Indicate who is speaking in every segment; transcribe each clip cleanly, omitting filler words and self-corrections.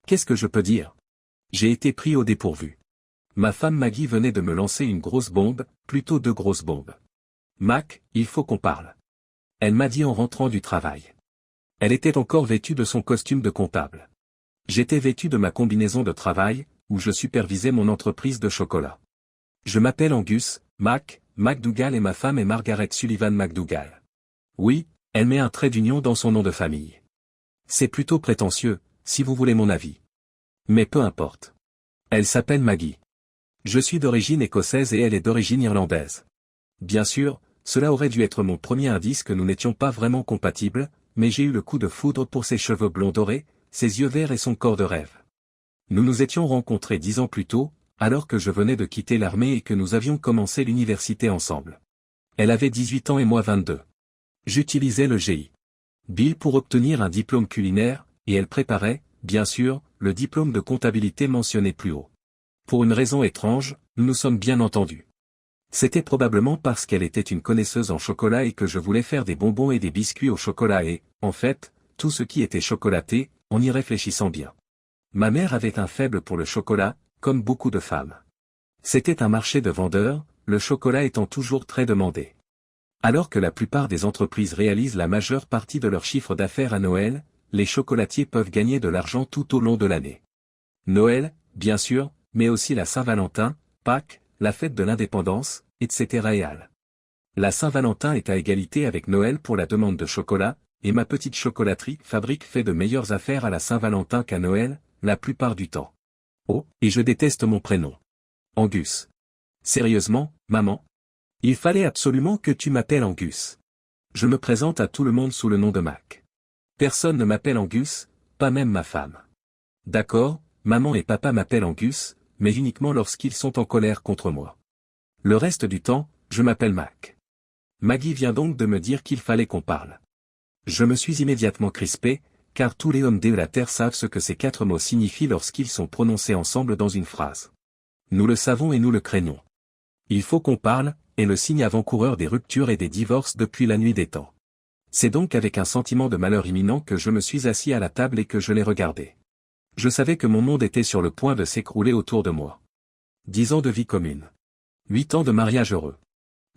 Speaker 1: Qu'est-ce que je peux dire? J'ai été pris au dépourvu. Ma femme Maggie venait de me lancer une grosse bombe, plutôt deux grosses bombes. Mac, il faut qu'on parle. Elle m'a dit en rentrant du travail. Elle était encore vêtue de son costume de comptable. J'étais vêtu de ma combinaison de travail, où je supervisais mon entreprise de chocolat. Je m'appelle Angus McDougall et ma femme est Margaret Sullivan McDougall. Oui, elle met un trait d'union dans son nom de famille. C'est plutôt prétentieux, si vous voulez mon avis. Mais peu importe. Elle s'appelle Maggie. Je suis d'origine écossaise et elle est d'origine irlandaise. Bien sûr, cela aurait dû être mon premier indice que nous n'étions pas vraiment compatibles, mais j'ai eu le coup de foudre pour ses cheveux blonds dorés, ses yeux verts et son corps de rêve. Nous nous étions rencontrés 10 ans plus tôt, alors que je venais de quitter l'armée et que nous avions commencé l'université ensemble. Elle avait 18 ans et moi 22. J'utilisais le GI Bill pour obtenir un diplôme culinaire, et elle préparait, bien sûr, le diplôme de comptabilité mentionné plus haut. Pour une raison étrange, nous nous sommes bien entendus. C'était probablement parce qu'elle était une connaisseuse en chocolat et que je voulais faire des bonbons et des biscuits au chocolat et, en fait, tout ce qui était chocolaté, en y réfléchissant bien. Ma mère avait un faible pour le chocolat, comme beaucoup de femmes. C'était un marché de vendeurs, le chocolat étant toujours très demandé. Alors que la plupart des entreprises réalisent la majeure partie de leur chiffre d'affaires à Noël, les chocolatiers peuvent gagner de l'argent tout au long de l'année. Noël, bien sûr, mais aussi la Saint-Valentin, Pâques, la fête de l'indépendance, etc. La Saint-Valentin est à égalité avec Noël pour la demande de chocolat, et ma petite chocolaterie Fabrique fait de meilleures affaires à la Saint-Valentin qu'à Noël, la plupart du temps. Oh, et je déteste mon prénom. Angus. Sérieusement, maman? Il fallait absolument que tu m'appelles Angus. Je me présente à tout le monde sous le nom de Mac. Personne ne m'appelle Angus, pas même ma femme. D'accord, maman et papa m'appellent Angus, mais uniquement lorsqu'ils sont en colère contre moi. Le reste du temps, je m'appelle Mac. Maggie vient donc de me dire qu'il fallait qu'on parle. Je me suis immédiatement crispé, car tous les hommes de la Terre savent ce que ces 4 mots signifient lorsqu'ils sont prononcés ensemble dans une phrase. Nous le savons et nous le craignons. Il faut qu'on parle, est le signe avant-coureur des ruptures et des divorces depuis la nuit des temps. C'est donc avec un sentiment de malheur imminent que je me suis assis à la table et que je l'ai regardé. Je savais que mon monde était sur le point de s'écrouler autour de moi. 10 ans de vie commune. 8 ans de mariage heureux.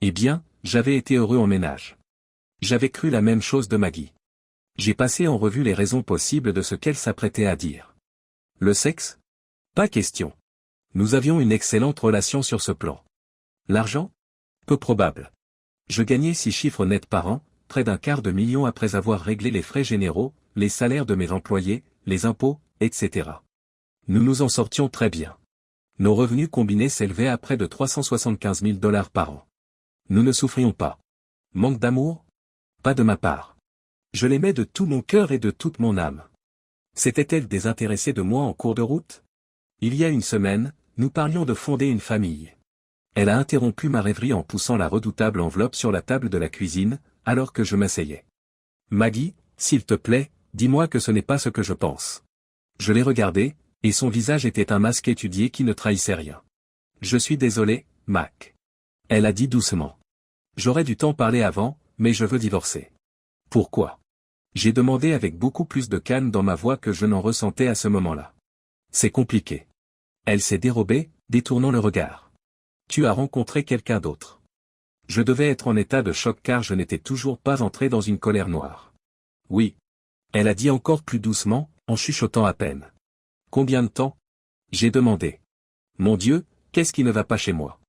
Speaker 1: Eh bien, j'avais été heureux en ménage. J'avais cru la même chose de Maggie. J'ai passé en revue les raisons possibles de ce qu'elle s'apprêtait à dire. Le sexe? Pas question. Nous avions une excellente relation sur ce plan. L'argent? Peu probable. Je gagnais 6 chiffres nets par an, près d'un quart de million après avoir réglé les frais généraux, les salaires de mes employés, les impôts, etc. Nous nous en sortions très bien. Nos revenus combinés s'élevaient à près de 375 000 $ par an. Nous ne souffrions pas. Manque d'amour? Pas de ma part. Je l'aimais de tout mon cœur et de toute mon âme. S'était-elle désintéressée de moi en cours de route? Il y a une semaine, nous parlions de fonder une famille. Elle a interrompu ma rêverie en poussant la redoutable enveloppe sur la table de la cuisine, alors que je m'asseyais. Maggie, s'il te plaît, dis-moi que ce n'est pas ce que je pense. Je l'ai regardée, et son visage était un masque étudié qui ne trahissait rien. Je suis désolé, Mac. Elle a dit doucement. J'aurais dû t'en parler avant, mais je veux divorcer. Pourquoi? J'ai demandé avec beaucoup plus de calme dans ma voix que je n'en ressentais à ce moment-là. C'est compliqué. Elle s'est dérobée, détournant le regard. Tu as rencontré quelqu'un d'autre. Je devais être en état de choc car je n'étais toujours pas entré dans une colère noire. Oui. Elle a dit encore plus doucement, en chuchotant à peine. Combien de temps? J'ai demandé. Mon Dieu, qu'est-ce qui ne va pas chez moi?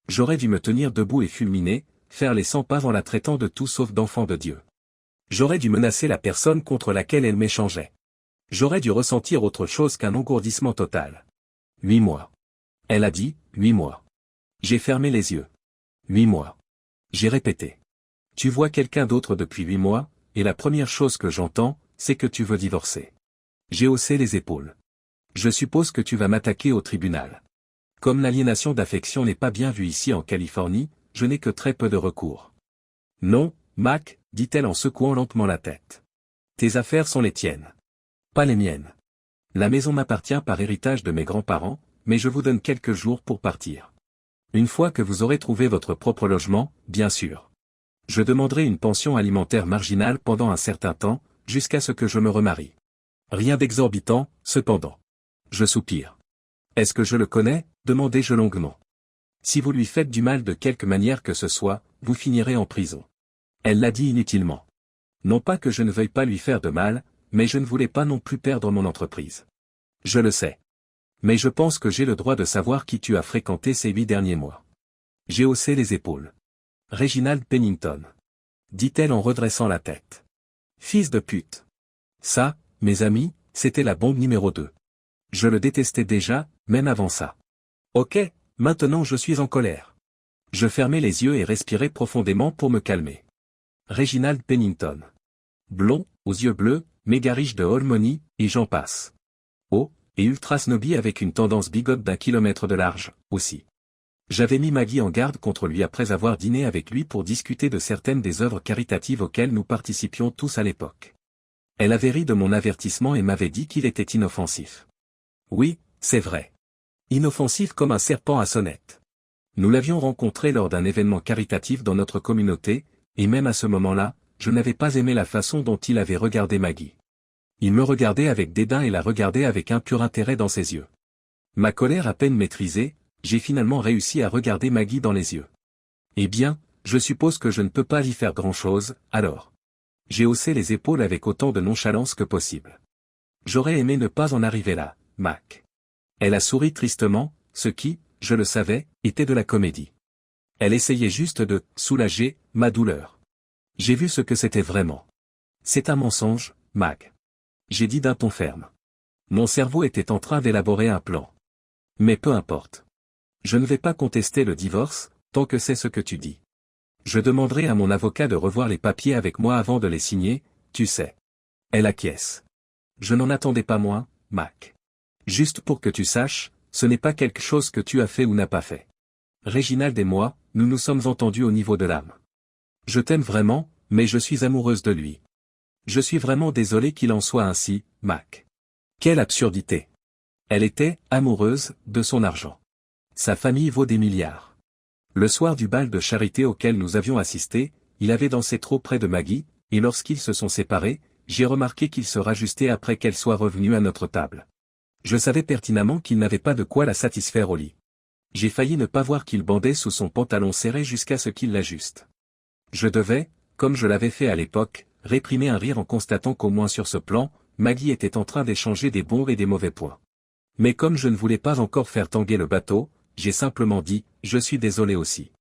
Speaker 1: J'aurais dû me tenir debout et fulminer, faire les 100 pas en la traitant de tout sauf d'enfant de Dieu. J'aurais dû menacer la personne contre laquelle elle m'échangeait. J'aurais dû ressentir autre chose qu'un engourdissement total. 8 mois. Elle a dit, 8 mois. J'ai fermé les yeux. 8 mois. J'ai répété. Tu vois quelqu'un d'autre depuis 8 mois, et la première chose que j'entends, c'est que tu veux divorcer. J'ai haussé les épaules. Je suppose que tu vas m'attaquer au tribunal. Comme l'aliénation d'affection n'est pas bien vue ici en Californie, je n'ai que très peu de recours. Non, Mac, dit-elle en secouant lentement la tête. Tes affaires sont les tiennes. Pas les miennes. La maison m'appartient par héritage de mes grands-parents, mais je vous donne quelques jours pour partir. Une fois que vous aurez trouvé votre propre logement, bien sûr. Je demanderai une pension alimentaire marginale pendant un certain temps, jusqu'à ce que je me remarie. Rien d'exorbitant, cependant. Je soupire. Est-ce que je le connais? Demandai-je longuement. Si vous lui faites du mal de quelque manière que ce soit, vous finirez en prison. Elle l'a dit inutilement. Non pas que je ne veuille pas lui faire de mal, mais je ne voulais pas non plus perdre mon entreprise. Je le sais. Mais je pense que j'ai le droit de savoir qui tu as fréquenté ces 8 derniers mois. J'ai haussé les épaules. Reginald Pennington. Dit-elle en redressant la tête. Fils de pute. Ça, mes amis, c'était la bombe numéro 2. Je le détestais déjà, même avant ça. Ok, maintenant je suis en colère. Je fermai les yeux et respirai profondément pour me calmer. Reginald Pennington. Blond, aux yeux bleus, méga riche de Holmony, et j'en passe. Oh, et ultra snobby avec une tendance bigote d'1 kilomètre de large, aussi. J'avais mis Maggie en garde contre lui après avoir dîné avec lui pour discuter de certaines des œuvres caritatives auxquelles nous participions tous à l'époque. Elle avait ri de mon avertissement et m'avait dit qu'il était inoffensif. Oui, c'est vrai. Inoffensif comme un serpent à sonnette. Nous l'avions rencontré lors d'un événement caritatif dans notre communauté, et même à ce moment-là, je n'avais pas aimé la façon dont il avait regardé Maggie. Il me regardait avec dédain et la regardait avec un pur intérêt dans ses yeux. Ma colère à peine maîtrisée, j'ai finalement réussi à regarder Maggie dans les yeux. Eh bien, je suppose que je ne peux pas y faire grand-chose, alors. J'ai haussé les épaules avec autant de nonchalance que possible. J'aurais aimé ne pas en arriver là, Mac. Elle a souri tristement, ce qui, je le savais, était de la comédie. Elle essayait juste de soulager ma douleur. J'ai vu ce que c'était vraiment. C'est un mensonge, Mac. J'ai dit d'un ton ferme. Mon cerveau était en train d'élaborer un plan. Mais peu importe. Je ne vais pas contester le divorce, tant que c'est ce que tu dis. Je demanderai à mon avocat de revoir les papiers avec moi avant de les signer, tu sais. Elle acquiesce. Je n'en attendais pas moins, Mac. Juste pour que tu saches, ce n'est pas quelque chose que tu as fait ou n'as pas fait. Reginald et moi, nous nous sommes entendus au niveau de l'âme. Je t'aime vraiment, mais je suis amoureuse de lui. Je suis vraiment désolé qu'il en soit ainsi, Mac. Quelle absurdité. Elle était amoureuse de son argent. Sa famille vaut des milliards. Le soir du bal de charité auquel nous avions assisté, il avait dansé trop près de Maggie, et lorsqu'ils se sont séparés, j'ai remarqué qu'il se rajustait après qu'elle soit revenue à notre table. Je savais pertinemment qu'il n'avait pas de quoi la satisfaire au lit. J'ai failli ne pas voir qu'il bandait sous son pantalon serré jusqu'à ce qu'il l'ajuste. Je devais, comme je l'avais fait à l'époque, réprimer un rire en constatant qu'au moins sur ce plan, Maggie était en train d'échanger des bons et des mauvais points. Mais comme je ne voulais pas encore faire tanguer le bateau, j'ai simplement dit, je suis désolé aussi.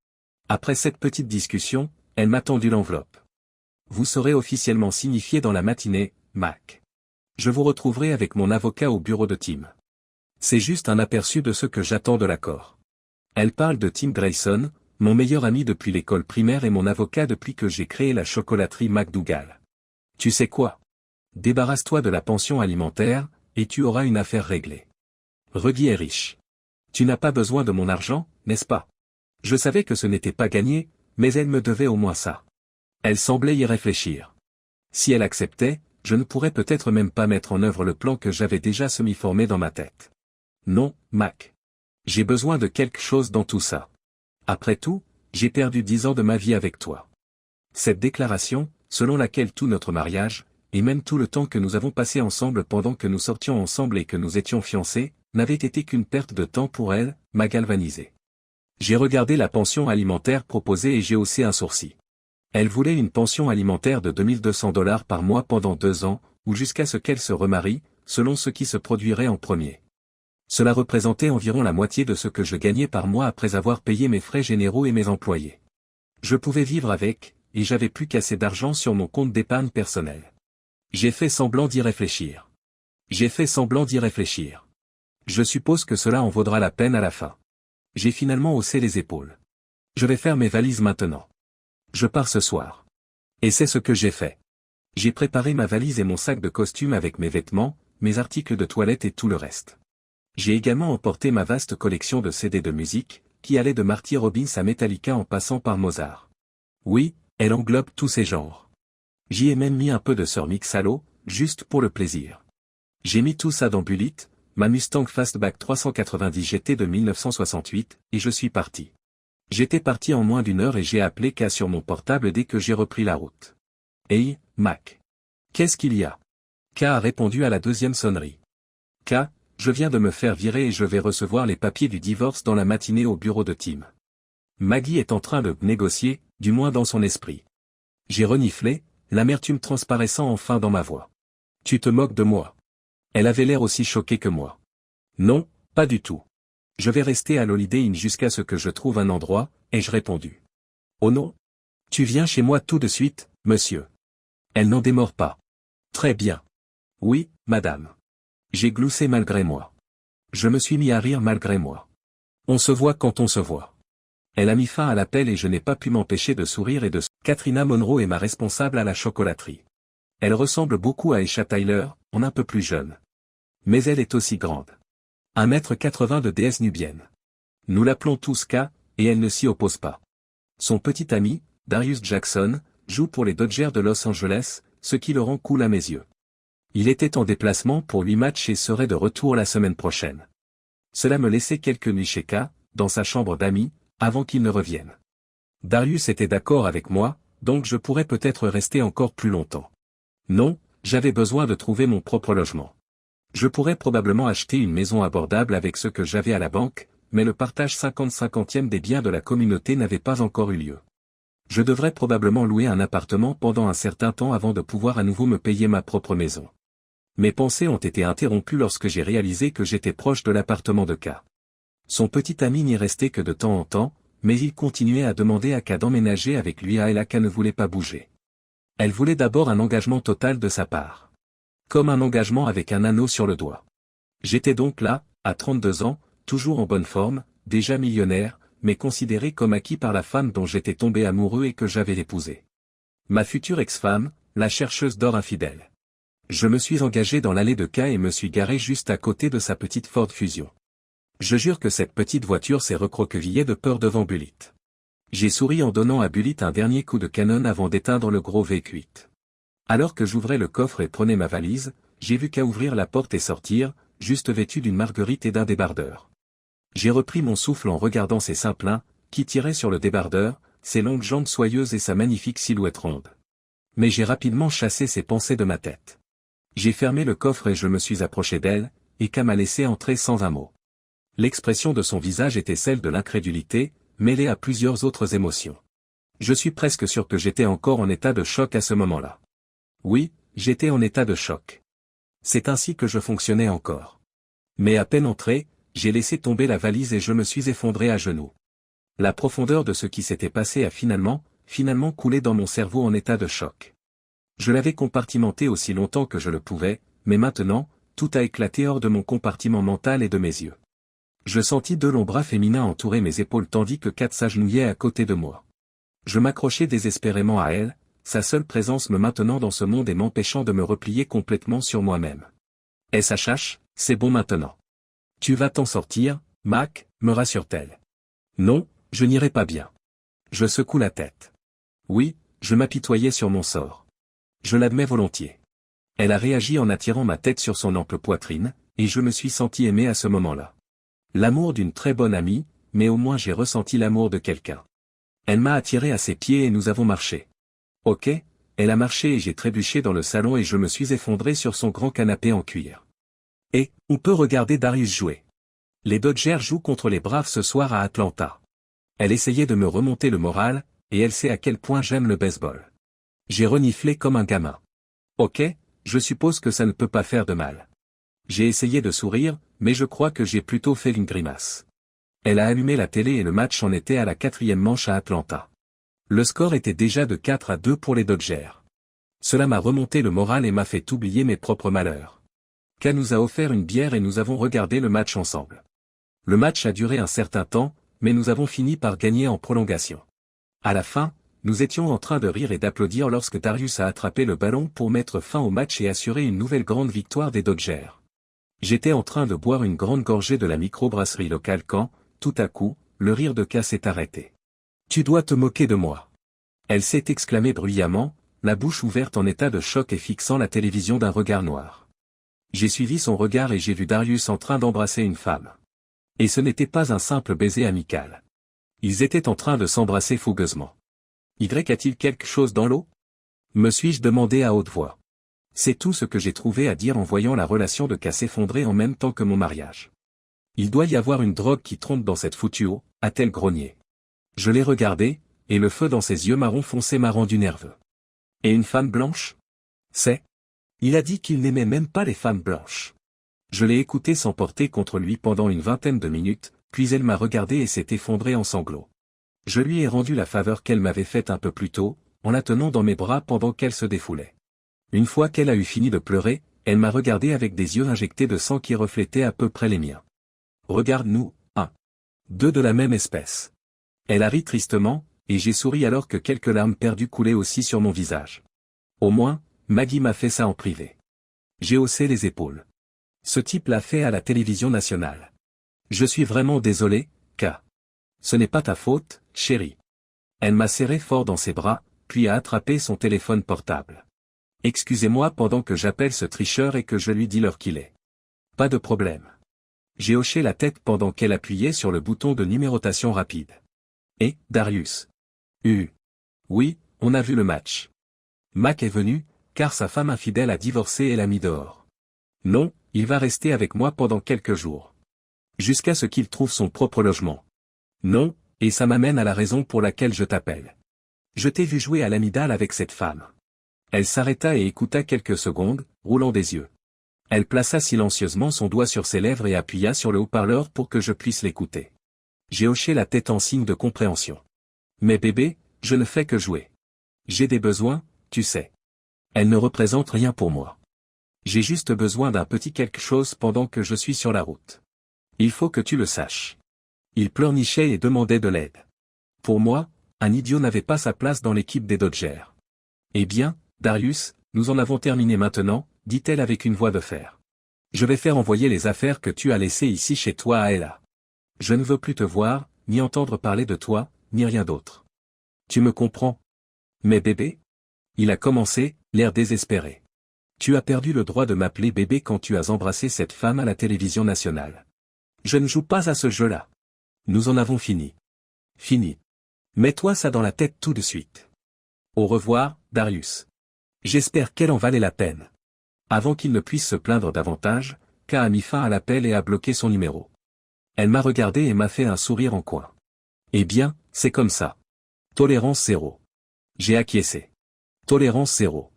Speaker 1: Après cette petite discussion, elle m'a tendu l'enveloppe. Vous serez officiellement signifié dans la matinée, Mac. Je vous retrouverai avec mon avocat au bureau de Tim. C'est juste un aperçu de ce que j'attends de l'accord. Elle parle de Tim Grayson, mon meilleur ami depuis l'école primaire et mon avocat depuis que j'ai créé la chocolaterie McDougall. Tu sais quoi? Débarrasse-toi de la pension alimentaire, et tu auras une affaire réglée. Reggie est riche. Tu n'as pas besoin de mon argent, n'est-ce pas? Je savais que ce n'était pas gagné, mais elle me devait au moins ça. Elle semblait y réfléchir. Si elle acceptait, je ne pourrais peut-être même pas mettre en œuvre le plan que j'avais déjà semi-formé dans ma tête. Non, Mac. J'ai besoin de quelque chose dans tout ça. Après tout, j'ai perdu 10 ans de ma vie avec toi. Cette déclaration, selon laquelle tout notre mariage, et même tout le temps que nous avons passé ensemble pendant que nous sortions ensemble et que nous étions fiancés, n'avait été qu'une perte de temps pour elle, m'a galvanisé. J'ai regardé la pension alimentaire proposée et j'ai haussé un sourcil. Elle voulait une pension alimentaire de $2200 par mois pendant 2 ans, ou jusqu'à ce qu'elle se remarie, selon ce qui se produirait en premier. Cela représentait environ la moitié de ce que je gagnais par mois après avoir payé mes frais généraux et mes employés. Je pouvais vivre avec, et j'avais plus qu'assez d'argent sur mon compte d'épargne personnel. J'ai fait semblant d'y réfléchir. Je suppose que cela en vaudra la peine à la fin. J'ai finalement haussé les épaules. Je vais faire mes valises maintenant. Je pars ce soir. Et c'est ce que j'ai fait. J'ai préparé ma valise et mon sac de costume avec mes vêtements, mes articles de toilette et tout le reste. J'ai également emporté ma vaste collection de CD de musique, qui allait de Marty Robbins à Metallica en passant par Mozart. Oui, elle englobe tous ces genres. J'y ai même mis un peu de Sir Mick Salo, juste pour le plaisir. J'ai mis tout ça dans Bullitt, ma Mustang Fastback 390 GT de 1968, et je suis parti. J'étais parti en moins d'1 heure et j'ai appelé K sur mon portable dès que j'ai repris la route. Hey, Mac. Qu'est-ce qu'il y a? K a répondu à la deuxième sonnerie. K, je viens de me faire virer et je vais recevoir les papiers du divorce dans la matinée au bureau de Tim. Maggie est en train de négocier, du moins dans son esprit. J'ai reniflé, l'amertume transparaissant enfin dans ma voix. Tu te moques de moi. Elle avait l'air aussi choquée que moi. Non, pas du tout. Je vais rester à l'Holiday Inn jusqu'à ce que je trouve un endroit, ai-je répondu. Oh non. Tu viens chez moi tout de suite, monsieur. Elle n'en démord pas. Très bien. Oui, madame. J'ai gloussé malgré moi. Je me suis mis à rire malgré moi. On se voit quand on se voit. Elle a mis fin à l'appel et je n'ai pas pu m'empêcher de sourire et de... Katrina Monroe est ma responsable à la chocolaterie. Elle ressemble beaucoup à Aisha Tyler, en un peu plus jeune. Mais elle est aussi grande. 1,80 m de déesse nubienne. Nous l'appelons tous K, et elle ne s'y oppose pas. Son petit ami, Darius Jackson, joue pour les Dodgers de Los Angeles, ce qui le rend cool à mes yeux. Il était en déplacement pour 8 matchs et serait de retour la semaine prochaine. Cela me laissait quelques nuits chez K, dans sa chambre d'amis, avant qu'il ne revienne. Darius était d'accord avec moi, donc je pourrais peut-être rester encore plus longtemps. Non, j'avais besoin de trouver mon propre logement. Je pourrais probablement acheter une maison abordable avec ce que j'avais à la banque, mais le partage 50-50e des biens de la communauté n'avait pas encore eu lieu. Je devrais probablement louer un appartement pendant un certain temps avant de pouvoir à nouveau me payer ma propre maison. Mes pensées ont été interrompues lorsque j'ai réalisé que j'étais proche de l'appartement de K. Son petit ami n'y restait que de temps en temps, mais il continuait à demander à K d'emménager avec lui et K ne voulait pas bouger. Elle voulait d'abord un engagement total de sa part. Comme un engagement avec un anneau sur le doigt. J'étais donc là, à 32 ans, toujours en bonne forme, déjà millionnaire, mais considéré comme acquis par la femme dont j'étais tombé amoureux et que j'avais épousée. Ma future ex-femme, la chercheuse d'or infidèle. Je me suis engagé dans l'allée de K et me suis garé juste à côté de sa petite Ford Fusion. Je jure que cette petite voiture s'est recroquevillée de peur devant Bullitt. J'ai souri en donnant à Bullitt un dernier coup de canon avant d'éteindre le gros V8. Alors que j'ouvrais le coffre et prenais ma valise, j'ai vu K ouvrir la porte et sortir, juste vêtu d'une marguerite et d'un débardeur. J'ai repris mon souffle en regardant ses seins pleins, qui tiraient sur le débardeur, ses longues jambes soyeuses et sa magnifique silhouette ronde. Mais j'ai rapidement chassé ces pensées de ma tête. J'ai fermé le coffre et je me suis approché d'elle, et K m'a laissé entrer sans un mot. L'expression de son visage était celle de l'incrédulité, mêlée à plusieurs autres émotions. Je suis presque sûr que j'étais encore en état de choc à ce moment-là. Oui, j'étais en état de choc. C'est ainsi que je fonctionnais encore. Mais à peine entré, j'ai laissé tomber la valise et je me suis effondré à genoux. La profondeur de ce qui s'était passé a finalement coulé dans mon cerveau en état de choc. Je l'avais compartimenté aussi longtemps que je le pouvais, mais maintenant, tout a éclaté hors de mon compartiment mental et de mes yeux. Je sentis deux longs bras féminins entourer mes épaules tandis que Kat s'agenouillait à côté de moi. Je m'accrochais désespérément à elle, sa seule présence me maintenant dans ce monde et m'empêchant de me replier complètement sur moi-même. SHH, c'est bon maintenant. Tu vas t'en sortir, Mac, me rassure-t-elle. Non, je n'irai pas bien. Je secoue la tête. Oui, je m'apitoyais sur mon sort. Je l'admets volontiers. Elle a réagi en attirant ma tête sur son ample poitrine, et je me suis senti aimé à ce moment-là. L'amour d'une très bonne amie, mais au moins j'ai ressenti l'amour de quelqu'un. Elle m'a attiré à ses pieds et nous avons marché. Ok, elle a marché et j'ai trébuché dans le salon et je me suis effondré sur son grand canapé en cuir. Et, on peut regarder Darius jouer. Les Dodgers jouent contre les Braves ce soir à Atlanta. Elle essayait de me remonter le moral, et elle sait à quel point j'aime le baseball. J'ai reniflé comme un gamin. Ok, je suppose que ça ne peut pas faire de mal. J'ai essayé de sourire, mais je crois que j'ai plutôt fait une grimace. Elle a allumé la télé et le match en était à la 4e manche à Atlanta. Le score était déjà de 4-2 pour les Dodgers. Cela m'a remonté le moral et m'a fait oublier mes propres malheurs. K nous a offert une bière et nous avons regardé le match ensemble. Le match a duré un certain temps, mais nous avons fini par gagner en prolongation. À la fin, nous étions en train de rire et d'applaudir lorsque Darius a attrapé le ballon pour mettre fin au match et assurer une nouvelle grande victoire des Dodgers. J'étais en train de boire une grande gorgée de la microbrasserie locale quand, tout à coup, le rire de K s'est arrêté. « Tu dois te moquer de moi !» Elle s'est exclamée bruyamment, la bouche ouverte en état de choc et fixant la télévision d'un regard noir. J'ai suivi son regard et j'ai vu Darius en train d'embrasser une femme. Et ce n'était pas un simple baiser amical. Ils étaient en train de s'embrasser fougueusement. Y a-t-il quelque chose dans l'eau ? Me suis-je demandé à haute voix. C'est tout ce que j'ai trouvé à dire en voyant la relation de K s'effondrer en même temps que mon mariage. Il doit y avoir une drogue qui trompe dans cette foutue eau, a-t-elle grogné. Je l'ai regardé, et le feu dans ses yeux marron foncé m'a rendu nerveux. Et une femme blanche? C'est? Il a dit qu'il n'aimait même pas les femmes blanches. Je l'ai écouté s'emporter contre lui pendant une vingtaine de minutes, puis elle m'a regardé et s'est effondrée en sanglots. Je lui ai rendu la faveur qu'elle m'avait faite un peu plus tôt, en la tenant dans mes bras pendant qu'elle se défoulait. Une fois qu'elle a eu fini de pleurer, elle m'a regardé avec des yeux injectés de sang qui reflétaient à peu près les miens. Regarde-nous, deux de la même espèce. Elle a ri tristement, et j'ai souri alors que quelques larmes perdues coulaient aussi sur mon visage. Au moins, Maggie m'a fait ça en privé. J'ai haussé les épaules. Ce type l'a fait à la télévision nationale. Je suis vraiment désolé, K. Ce n'est pas ta faute, chérie. Elle m'a serré fort dans ses bras, puis a attrapé son téléphone portable. Excusez-moi pendant que j'appelle ce tricheur et que je lui dis l'heure qu'il est. Pas de problème. J'ai hoché la tête pendant qu'elle appuyait sur le bouton de numérotation rapide. Et, Darius. Oui, on a vu le match. Mac est venu, car sa femme infidèle a divorcé et l'a mis dehors. Non, il va rester avec moi pendant quelques jours. Jusqu'à ce qu'il trouve son propre logement. Non, et ça m'amène à la raison pour laquelle je t'appelle. Je t'ai vu jouer à l'amidale avec cette femme. Elle s'arrêta et écouta quelques secondes, roulant des yeux. Elle plaça silencieusement son doigt sur ses lèvres et appuya sur le haut-parleur pour que je puisse l'écouter. J'ai hoché la tête en signe de compréhension. Mais bébé, je ne fais que jouer. J'ai des besoins, tu sais. Elle ne représente rien pour moi. J'ai juste besoin d'un petit quelque chose pendant que je suis sur la route. Il faut que tu le saches. Il pleurnichait et demandait de l'aide. Pour moi, un idiot n'avait pas sa place dans l'équipe des Dodgers. Eh bien, Darius, nous en avons terminé maintenant, dit-elle avec une voix de fer. Je vais faire envoyer les affaires que tu as laissées ici chez toi à Ella. Je ne veux plus te voir, ni entendre parler de toi, ni rien d'autre. Tu me comprends? Mais bébé? Il a commencé, l'air désespéré. Tu as perdu le droit de m'appeler bébé quand tu as embrassé cette femme à la télévision nationale. Je ne joue pas à ce jeu-là. Nous en avons fini. Fini. Mets-toi ça dans la tête tout de suite. Au revoir, Darius. J'espère qu'elle en valait la peine. Avant qu'il ne puisse se plaindre davantage, K a mis fin à l'appel et a bloqué son numéro. Elle m'a regardé et m'a fait un sourire en coin. Eh bien, c'est comme ça. Tolérance zéro. J'ai acquiescé. Tolérance zéro.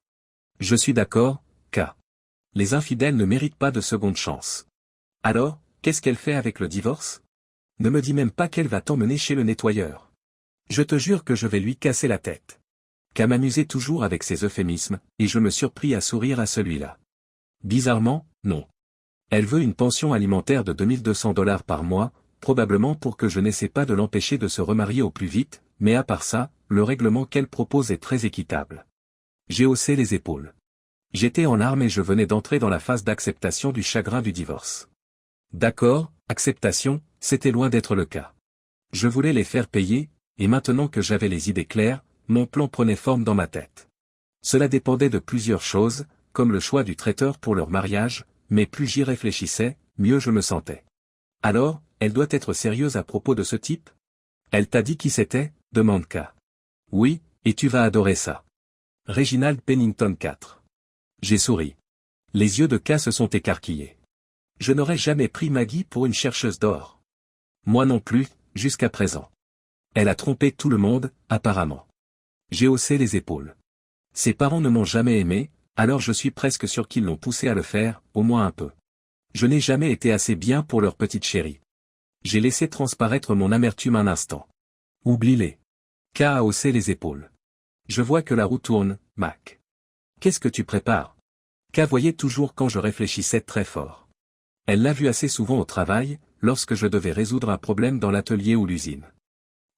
Speaker 1: Je suis d'accord, K. Les infidèles ne méritent pas de seconde chance. Alors, qu'est-ce qu'elle fait avec le divorce? Ne me dis même pas qu'elle va t'emmener chez le nettoyeur. Je te jure que je vais lui casser la tête. K m'amusait toujours avec ses euphémismes, et je me surpris à sourire à celui-là. Bizarrement, non. Elle veut une pension alimentaire de $2200 par mois, probablement pour que je n'essaie pas de l'empêcher de se remarier au plus vite, mais à part ça, le règlement qu'elle propose est très équitable. J'ai haussé les épaules. J'étais en larmes et je venais d'entrer dans la phase d'acceptation du chagrin du divorce. D'accord, acceptation, c'était loin d'être le cas. Je voulais les faire payer, et maintenant que j'avais les idées claires, mon plan prenait forme dans ma tête. Cela dépendait de plusieurs choses, comme le choix du traiteur pour leur mariage, mais plus j'y réfléchissais, mieux je me sentais. Alors, elle doit être sérieuse à propos de ce type? Elle t'a dit qui c'était? Demande K. Oui, et tu vas adorer ça. Reginald Pennington IV. J'ai souri. Les yeux de K se sont écarquillés. Je n'aurais jamais pris Maggie pour une chercheuse d'or. Moi non plus, jusqu'à présent. Elle a trompé tout le monde, apparemment. J'ai haussé les épaules. Ses parents ne m'ont jamais aimé, alors je suis presque sûr qu'ils l'ont poussé à le faire, au moins un peu. Je n'ai jamais été assez bien pour leur petite chérie. J'ai laissé transparaître mon amertume un instant. Oublie-les. K a haussé les épaules. Je vois que la roue tourne, Mac. Qu'est-ce que tu prépares? K voyait toujours quand je réfléchissais très fort. Elle l'a vu assez souvent au travail, lorsque je devais résoudre un problème dans l'atelier ou l'usine.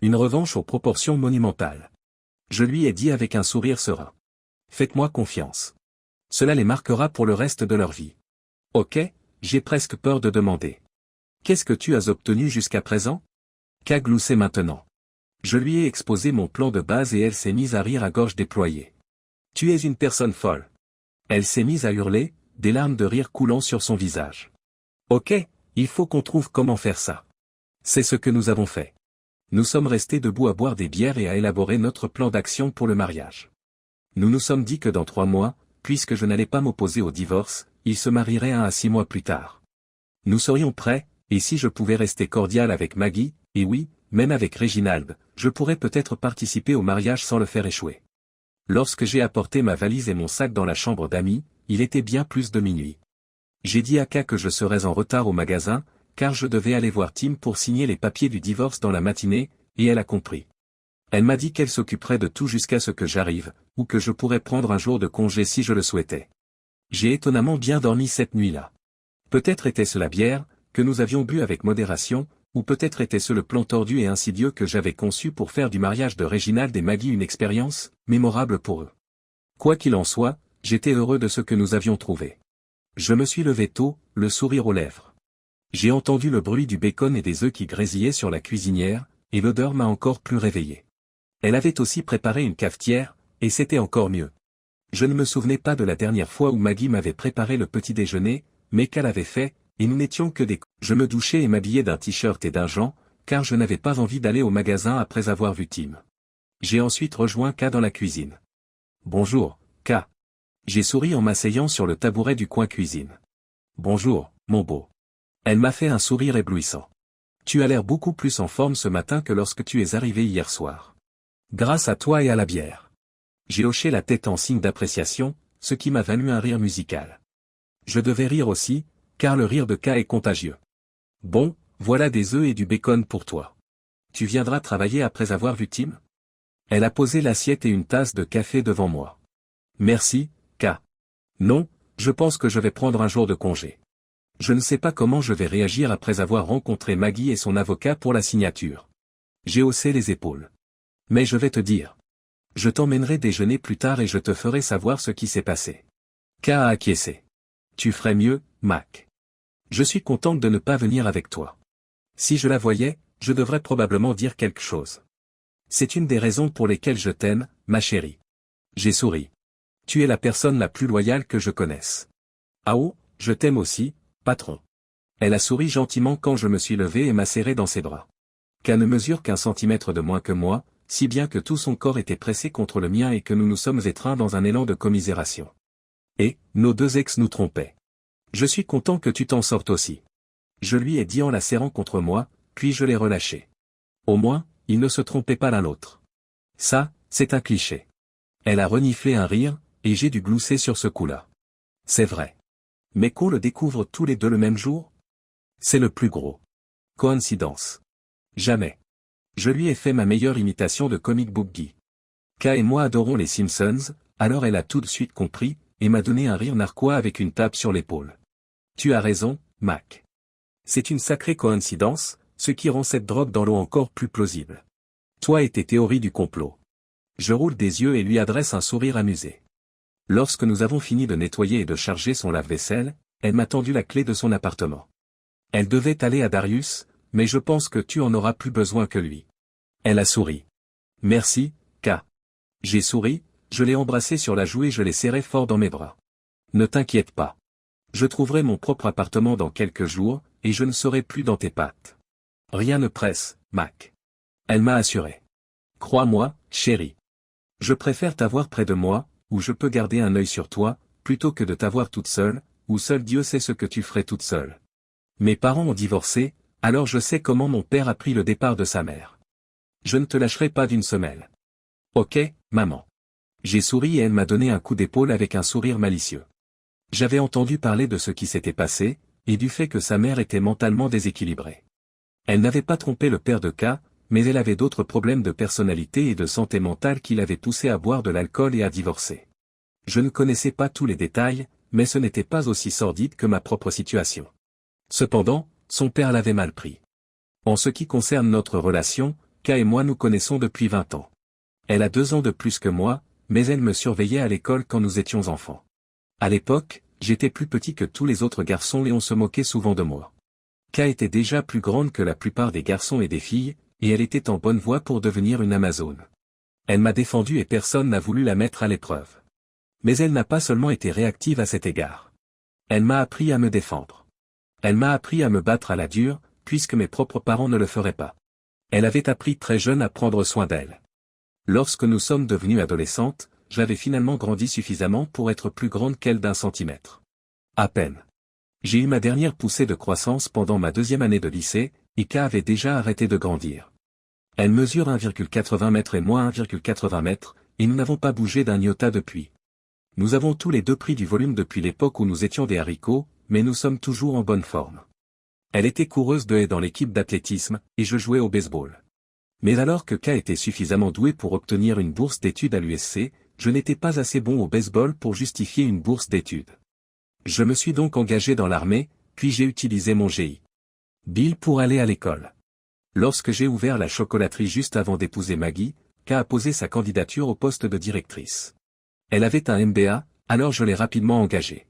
Speaker 1: Une revanche aux proportions monumentales. Je lui ai dit avec un sourire serein. Faites-moi confiance. Cela les marquera pour le reste de leur vie. Ok, j'ai presque peur de demander. Qu'est-ce que tu as obtenu jusqu'à présent? K gloussait maintenant. Je lui ai exposé mon plan de base et elle s'est mise à rire à gorge déployée. Tu es une personne folle. Elle s'est mise à hurler, des larmes de rire coulant sur son visage. Ok, il faut qu'on trouve comment faire ça. C'est ce que nous avons fait. Nous sommes restés debout à boire des bières et à élaborer notre plan d'action pour le mariage. Nous nous sommes dit que dans 3 mois, puisque je n'allais pas m'opposer au divorce, ils se marieraient 1 à 6 mois plus tard. Nous serions prêts, et si je pouvais rester cordial avec Maggie, et oui, même avec Réginald, je pourrais peut-être participer au mariage sans le faire échouer. Lorsque j'ai apporté ma valise et mon sac dans la chambre d'amis, il était bien plus de minuit. J'ai dit à K que je serais en retard au magasin, car je devais aller voir Tim pour signer les papiers du divorce dans la matinée, et elle a compris. Elle m'a dit qu'elle s'occuperait de tout jusqu'à ce que j'arrive, ou que je pourrais prendre un jour de congé si je le souhaitais. J'ai étonnamment bien dormi cette nuit-là. Peut-être était-ce la bière, que nous avions bu avec modération, ou peut-être était-ce le plan tordu et insidieux que j'avais conçu pour faire du mariage de Réginald et Maggie une expérience, mémorable pour eux. Quoi qu'il en soit, j'étais heureux de ce que nous avions trouvé. Je me suis levé tôt, le sourire aux lèvres. J'ai entendu le bruit du bacon et des œufs qui grésillaient sur la cuisinière, et l'odeur m'a encore plus réveillé. Elle avait aussi préparé une cafetière, et c'était encore mieux. Je ne me souvenais pas de la dernière fois où Maggie m'avait préparé le petit déjeuner, mais qu'elle avait fait, et nous n'étions que des... Je me douchais et m'habillais d'un t-shirt et d'un gant, car je n'avais pas envie d'aller au magasin après avoir vu Tim. J'ai ensuite rejoint K dans la cuisine. Bonjour, K. J'ai souri en m'asseyant sur le tabouret du coin cuisine. Bonjour, mon beau. Elle m'a fait un sourire éblouissant. Tu as l'air beaucoup plus en forme ce matin que lorsque tu es arrivé hier soir. Grâce à toi et à la bière. J'ai hoché la tête en signe d'appréciation, ce qui m'a valu un rire musical. Je devais rire aussi, car le rire de K est contagieux. Bon, voilà des œufs et du bacon pour toi. Tu viendras travailler après avoir vu Tim? Elle a posé l'assiette et une tasse de café devant moi. Merci, K. Non, je pense que je vais prendre un jour de congé. Je ne sais pas comment je vais réagir après avoir rencontré Maggie et son avocat pour la signature. J'ai haussé les épaules. Mais je vais te dire. Je t'emmènerai déjeuner plus tard et je te ferai savoir ce qui s'est passé. K a acquiescé. Tu ferais mieux, Mac. Je suis contente de ne pas venir avec toi. Si je la voyais, je devrais probablement dire quelque chose. C'est une des raisons pour lesquelles je t'aime, ma chérie. J'ai souri. Tu es la personne la plus loyale que je connaisse. Ah oh, je t'aime aussi, patron. Elle a souri gentiment quand je me suis levé et m'a serré dans ses bras. K ne mesure qu'1 centimètre de moins que moi, si bien que tout son corps était pressé contre le mien et que nous nous sommes étreints dans un élan de commisération. Et, nos 2 ex nous trompaient. Je suis content que tu t'en sortes aussi. Je lui ai dit en la serrant contre moi, puis je l'ai relâché. Au moins, ils ne se trompaient pas l'un l'autre. Ça, c'est un cliché. Elle a reniflé un rire, et j'ai dû glousser sur ce coup-là. C'est vrai. Mais qu'on le découvre tous les deux le même jour? C'est le plus gros. Coïncidence. Jamais. Je lui ai fait ma meilleure imitation de Comic Book Guy. K et moi adorons les Simpsons, alors elle a tout de suite compris, et m'a donné un rire narquois avec une tape sur l'épaule. Tu as raison, Mac. C'est une sacrée coïncidence, ce qui rend cette drogue dans l'eau encore plus plausible. Toi et tes théories du complot. Je roule des yeux et lui adresse un sourire amusé. Lorsque nous avons fini de nettoyer et de charger son lave-vaisselle, elle m'a tendu la clé de son appartement. Elle devait aller à Darius, mais je pense que tu en auras plus besoin que lui. Elle a souri. Merci, K. J'ai souri, je l'ai embrassé sur la joue et je l'ai serré fort dans mes bras. Ne t'inquiète pas. Je trouverai mon propre appartement dans quelques jours, et je ne serai plus dans tes pattes. Rien ne presse, Mac. Elle m'a assuré. Crois-moi, chérie. Je préfère t'avoir près de moi, où je peux garder un œil sur toi, plutôt que de t'avoir toute seule, où seul Dieu sait ce que tu ferais toute seule. Mes parents ont divorcé, alors je sais comment mon père a pris le départ de sa mère. Je ne te lâcherai pas d'une semelle. Ok, maman. J'ai souri et elle m'a donné un coup d'épaule avec un sourire malicieux. J'avais entendu parler de ce qui s'était passé, et du fait que sa mère était mentalement déséquilibrée. Elle n'avait pas trompé le père de K, mais elle avait d'autres problèmes de personnalité et de santé mentale qui l'avaient poussé à boire de l'alcool et à divorcer. Je ne connaissais pas tous les détails, mais ce n'était pas aussi sordide que ma propre situation. Cependant, son père l'avait mal pris. En ce qui concerne notre relation, K et moi nous connaissons depuis 20 ans. Elle a 2 ans de plus que moi, mais elle me surveillait à l'école quand nous étions enfants. À l'époque, j'étais plus petit que tous les autres garçons et on se moquait souvent de moi. K était déjà plus grande que la plupart des garçons et des filles, et elle était en bonne voie pour devenir une Amazone. Elle m'a défendu et personne n'a voulu la mettre à l'épreuve. Mais elle n'a pas seulement été réactive à cet égard. Elle m'a appris à me défendre. Elle m'a appris à me battre à la dure, puisque mes propres parents ne le feraient pas. Elle avait appris très jeune à prendre soin d'elle. Lorsque nous sommes devenues adolescentes, j'avais finalement grandi suffisamment pour être plus grande qu'elle d'1 centimètre. À peine. J'ai eu ma dernière poussée de croissance pendant ma 2e année de lycée, et K avait déjà arrêté de grandir. Elle mesure 1,80 mètres et moi 1,80 mètres, et nous n'avons pas bougé d'un iota depuis. Nous avons tous les deux pris du volume depuis l'époque où nous étions des haricots, mais nous sommes toujours en bonne forme. Elle était coureuse de haies dans l'équipe d'athlétisme, et je jouais au baseball. Mais alors que K était suffisamment doué pour obtenir une bourse d'études à l'USC, je n'étais pas assez bon au baseball pour justifier une bourse d'études. Je me suis donc engagé dans l'armée, puis j'ai utilisé mon GI Bill pour aller à l'école. Lorsque j'ai ouvert la chocolaterie juste avant d'épouser Maggie, K a posé sa candidature au poste de directrice. Elle avait un MBA, alors je l'ai rapidement engagée.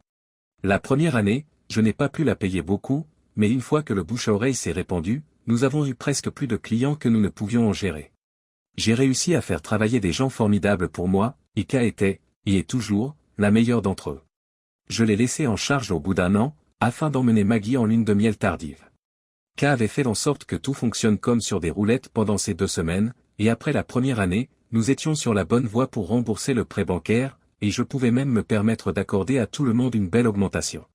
Speaker 1: La première année, je n'ai pas pu la payer beaucoup, mais une fois que le bouche à oreille s'est répandu, nous avons eu presque plus de clients que nous ne pouvions en gérer. J'ai réussi à faire travailler des gens formidables pour moi, et K était, et est toujours, la meilleure d'entre eux. Je l'ai laissée en charge au bout d'1 an, afin d'emmener Maggie en lune de miel tardive. K avait fait en sorte que tout fonctionne comme sur des roulettes pendant ces 2 semaines, et après la première année, nous étions sur la bonne voie pour rembourser le prêt bancaire, et je pouvais même me permettre d'accorder à tout le monde une belle augmentation.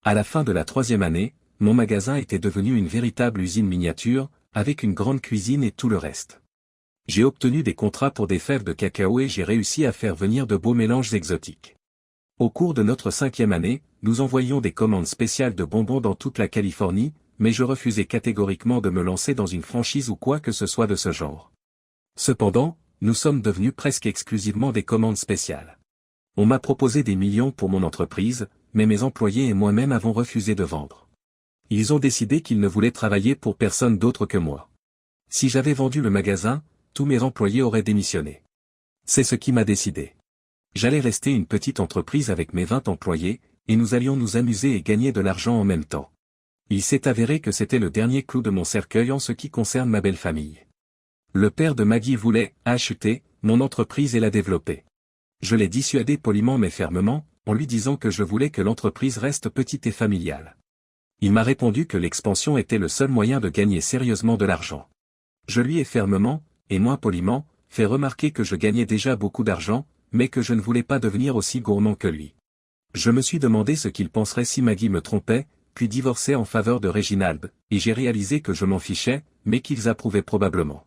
Speaker 1: À la fin de la 3e année, mon magasin était devenu une véritable usine miniature, avec une grande cuisine et tout le reste. J'ai obtenu des contrats pour des fèves de cacao et j'ai réussi à faire venir de beaux mélanges exotiques. Au cours de notre 5e année, nous envoyions des commandes spéciales de bonbons dans toute la Californie, mais je refusais catégoriquement de me lancer dans une franchise ou quoi que ce soit de ce genre. Cependant, nous sommes devenus presque exclusivement des commandes spéciales. On m'a proposé des millions pour mon entreprise, mais mes employés et moi-même avons refusé de vendre. Ils ont décidé qu'ils ne voulaient travailler pour personne d'autre que moi. Si j'avais vendu le magasin, tous mes employés auraient démissionné. C'est ce qui m'a décidé. J'allais rester une petite entreprise avec mes 20 employés, et nous allions nous amuser et gagner de l'argent en même temps. Il s'est avéré que c'était le dernier clou de mon cercueil en ce qui concerne ma belle famille. Le père de Maggie voulait acheter mon entreprise et la développer. Je l'ai dissuadé poliment mais fermement, en lui disant que je voulais que l'entreprise reste petite et familiale. Il m'a répondu que l'expansion était le seul moyen de gagner sérieusement de l'argent. Je lui ai fermement, et moins poliment, fait remarquer que je gagnais déjà beaucoup d'argent, mais que je ne voulais pas devenir aussi gourmand que lui. Je me suis demandé ce qu'il penserait si Maggie me trompait, puis divorçait en faveur de Reginald, et j'ai réalisé que je m'en fichais, mais qu'ils approuvaient probablement.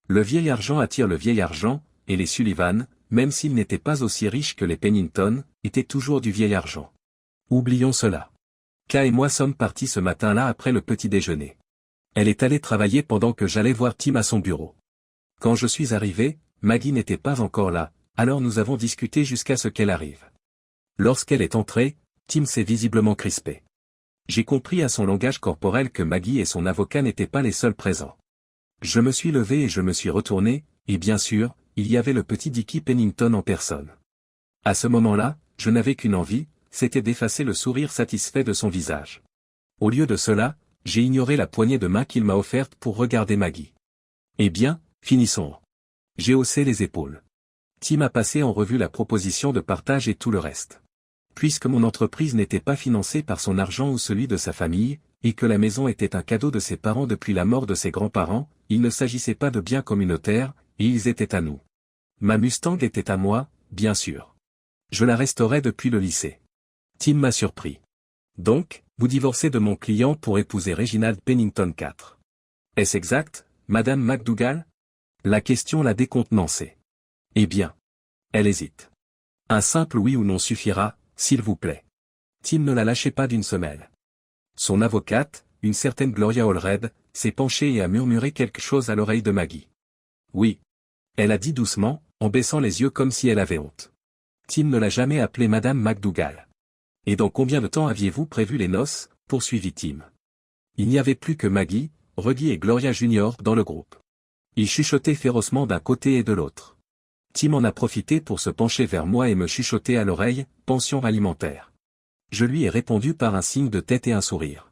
Speaker 1: Le vieil argent attire le vieil argent, et les Sullivan, même s'ils n'étaient pas aussi riches que les Pennington, étaient toujours du vieil argent. Oublions cela. K et moi sommes partis ce matin-là après le petit déjeuner. Elle est allée travailler pendant que j'allais voir Tim à son bureau. Quand je suis arrivé, Maggie n'était pas encore là, alors nous avons discuté jusqu'à ce qu'elle arrive. Lorsqu'elle est entrée, Tim s'est visiblement crispé. J'ai compris à son langage corporel que Maggie et son avocat n'étaient pas les seuls présents. Je me suis levé et je me suis retourné, et bien sûr, il y avait le petit Dickie Pennington en personne. À ce moment-là, je n'avais qu'une envie, c'était d'effacer le sourire satisfait de son visage. Au lieu de cela, j'ai ignoré la poignée de main qu'il m'a offerte pour regarder Maggie. Eh bien, finissons. J'ai haussé les épaules. Tim a passé en revue la proposition de partage et tout le reste. Puisque mon entreprise n'était pas financée par son argent ou celui de sa famille, et que la maison était un cadeau de ses parents depuis la mort de ses grands-parents, il ne s'agissait pas de biens communautaires, et ils étaient à nous. Ma Mustang était à moi, bien sûr. Je la restaurais depuis le lycée. Tim m'a surpris. Donc, vous divorcez de mon client pour épouser Reginald Pennington IV. Est-ce exact, Madame McDougall? La question l'a décontenancée. Eh bien. Elle hésite. Un simple oui ou non suffira, s'il vous plaît. Tim ne la lâchait pas d'une semelle. Son avocate, une certaine Gloria Allred, s'est penchée et a murmuré quelque chose à l'oreille de Maggie. Oui. Elle a dit doucement, en baissant les yeux comme si elle avait honte. Tim ne l'a jamais appelée Madame McDougall. Et dans combien de temps aviez-vous prévu les noces, poursuivit Tim. Il n'y avait plus que Maggie, Reggie et Gloria Junior dans le groupe. Ils chuchotaient férocement d'un côté et de l'autre. Tim en a profité pour se pencher vers moi et me chuchoter à l'oreille, pension alimentaire. Je lui ai répondu par un signe de tête et un sourire.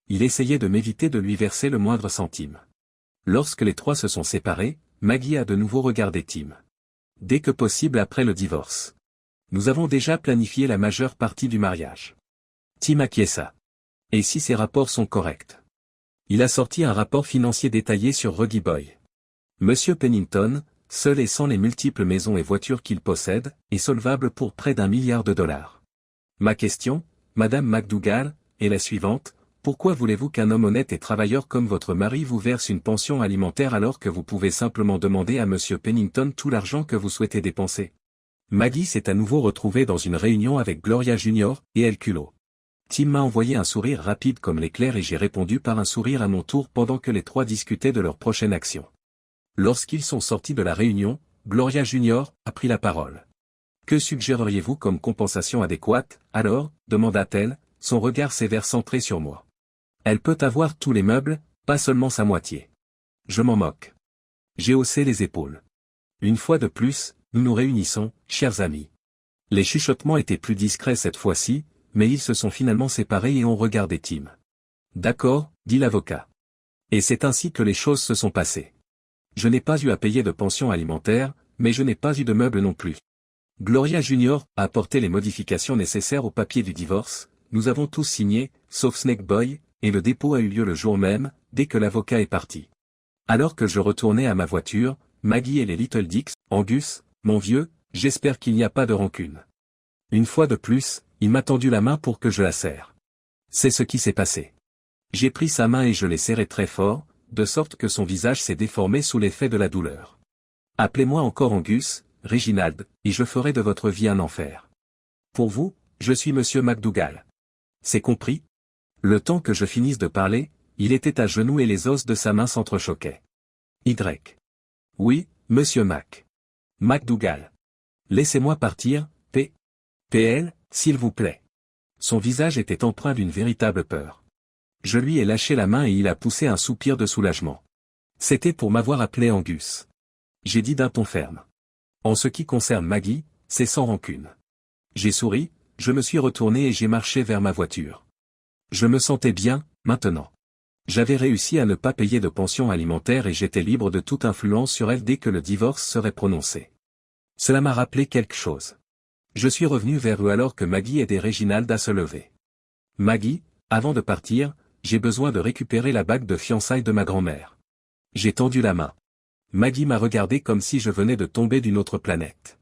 Speaker 1: Il essayait de m'éviter de lui verser le moindre centime. Lorsque les trois se sont séparés, Maggie a de nouveau regardé Tim. Dès que possible après le divorce. Nous avons déjà planifié la majeure partie du mariage. Tim acquiesça. Et si ces rapports sont corrects? Il a sorti un rapport financier détaillé sur Reggie Boy. Monsieur Pennington, seul et sans les multiples maisons et voitures qu'il possède, est solvable pour près d'1 milliard de dollars. Ma question, Madame McDougall, est la suivante: pourquoi voulez-vous qu'un homme honnête et travailleur comme votre mari vous verse une pension alimentaire alors que vous pouvez simplement demander à Monsieur Pennington tout l'argent que vous souhaitez dépenser? Maggie s'est à nouveau retrouvée dans une réunion avec Gloria Junior et El Culot. Tim m'a envoyé un sourire rapide comme l'éclair et j'ai répondu par un sourire à mon tour pendant que les trois discutaient de leur prochaine action. Lorsqu'ils sont sortis de la réunion, Gloria Junior a pris la parole. Que suggéreriez-vous comme compensation adéquate, alors, demanda-t-elle, son regard sévère centré sur moi. Elle peut avoir tous les meubles, pas seulement sa moitié. Je m'en moque. J'ai haussé les épaules. Une fois de plus, nous nous réunissons, chers amis. Les chuchotements étaient plus discrets cette fois-ci, mais ils se sont finalement séparés et ont regardé Tim. D'accord, dit l'avocat. Et c'est ainsi que les choses se sont passées. Je n'ai pas eu à payer de pension alimentaire, mais je n'ai pas eu de meubles non plus. Gloria Junior a apporté les modifications nécessaires au papier du divorce, nous avons tous signé, sauf Snake Boy, et le dépôt a eu lieu le jour même, dès que l'avocat est parti. Alors que je retournais à ma voiture, Maggie et les Little Dicks, Angus, mon vieux, j'espère qu'il n'y a pas de rancune. Une fois de plus, il m'a tendu la main pour que je la serre. C'est ce qui s'est passé. J'ai pris sa main et je l'ai serrée très fort, de sorte que son visage s'est déformé sous l'effet de la douleur. Appelez-moi encore Angus, Reginald, et je ferai de votre vie un enfer. Pour vous, je suis Monsieur McDougall. C'est compris? Le temps que je finisse de parler, il était à genoux et les os de sa main s'entrechoquaient. Y. Oui, Monsieur McDougall. Laissez-moi partir, PL, s'il vous plaît. Son visage était empreint d'une véritable peur. Je lui ai lâché la main et il a poussé un soupir de soulagement. C'était pour m'avoir appelé Angus. J'ai dit d'un ton ferme. En ce qui concerne Maggie, c'est sans rancune. J'ai souri, je me suis retourné et j'ai marché vers ma voiture. Je me sentais bien, maintenant. J'avais réussi à ne pas payer de pension alimentaire et j'étais libre de toute influence sur elle dès que le divorce serait prononcé. Cela m'a rappelé quelque chose. Je suis revenu vers eux alors que Maggie aidait Reginald à se lever. Maggie, avant de partir, j'ai besoin de récupérer la bague de fiançailles de ma grand-mère. J'ai tendu la main. Maggie m'a regardé comme si je venais de tomber d'une autre planète.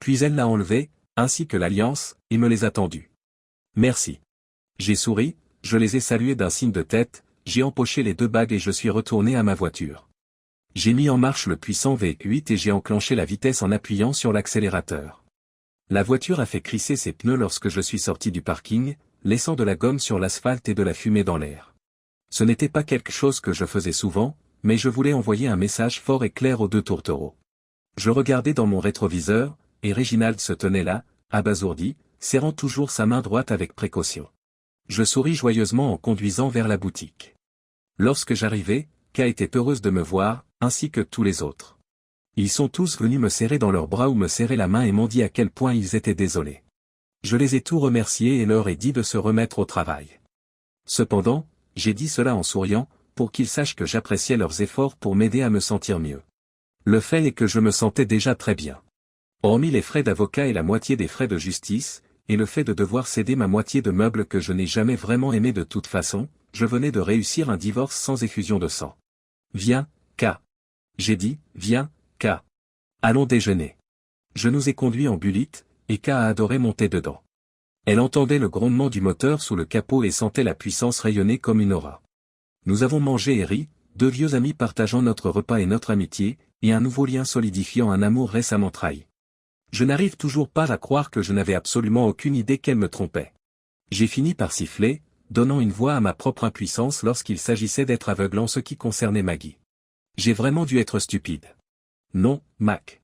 Speaker 1: Puis elle l'a enlevée, ainsi que l'alliance, et me les a tendus. Merci. J'ai souri, je les ai salués d'un signe de tête, j'ai empoché les deux bagues et je suis retourné à ma voiture. J'ai mis en marche le puissant V8 et j'ai enclenché la vitesse en appuyant sur l'accélérateur. La voiture a fait crisser ses pneus lorsque je suis sorti du parking, laissant de la gomme sur l'asphalte et de la fumée dans l'air. Ce n'était pas quelque chose que je faisais souvent, mais je voulais envoyer un message fort et clair aux deux tourtereaux. Je regardais dans mon rétroviseur, et Reginald se tenait là, abasourdi, serrant toujours sa main droite avec précaution. Je souris joyeusement en conduisant vers la boutique. Lorsque j'arrivai, Kay était heureuse de me voir, ainsi que tous les autres. Ils sont tous venus me serrer dans leurs bras ou me serrer la main et m'ont dit à quel point ils étaient désolés. Je les ai tous remerciés et leur ai dit de se remettre au travail. Cependant, j'ai dit cela en souriant, pour qu'ils sachent que j'appréciais leurs efforts pour m'aider à me sentir mieux. Le fait est que je me sentais déjà très bien. Hormis les frais d'avocat et la moitié des frais de justice, et le fait de devoir céder ma moitié de meubles que je n'ai jamais vraiment aimé de toute façon, je venais de réussir un divorce sans effusion de sang. Viens, K. J'ai dit, viens, K. Allons déjeuner. Je nous ai conduits en Bullitt, et K a adoré monter dedans. Elle entendait le grondement du moteur sous le capot et sentait la puissance rayonner comme une aura. Nous avons mangé et ri, deux vieux amis partageant notre repas et notre amitié, et un nouveau lien solidifiant un amour récemment trahi. Je n'arrive toujours pas à croire que je n'avais absolument aucune idée qu'elle me trompait. J'ai fini par siffler, donnant une voix à ma propre impuissance lorsqu'il s'agissait d'être aveugle en ce qui concernait Maggie. J'ai vraiment dû être stupide. Non, Mac.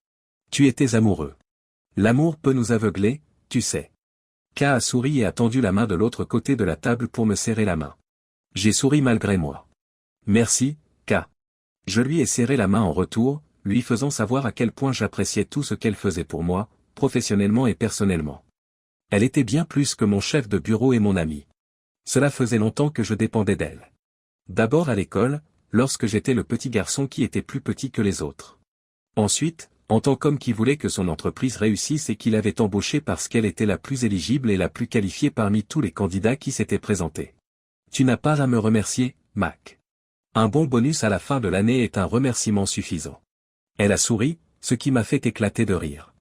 Speaker 1: Tu étais amoureux. L'amour peut nous aveugler, tu sais. K a souri et a tendu la main de l'autre côté de la table pour me serrer la main. J'ai souri malgré moi. Merci, K. Je lui ai serré la main en retour, lui faisant savoir à quel point j'appréciais tout ce qu'elle faisait pour moi, professionnellement et personnellement. Elle était bien plus que mon chef de bureau et mon ami. Cela faisait longtemps que je dépendais d'elle. D'abord à l'école, lorsque j'étais le petit garçon qui était plus petit que les autres. Ensuite, en tant qu'homme qui voulait que son entreprise réussisse et qui l'avait embauchée parce qu'elle était la plus éligible et la plus qualifiée parmi tous les candidats qui s'étaient présentés. Tu n'as pas à me remercier, Mac. Un bon bonus à la fin de l'année est un remerciement suffisant. Elle a souri, ce qui m'a fait éclater de rire.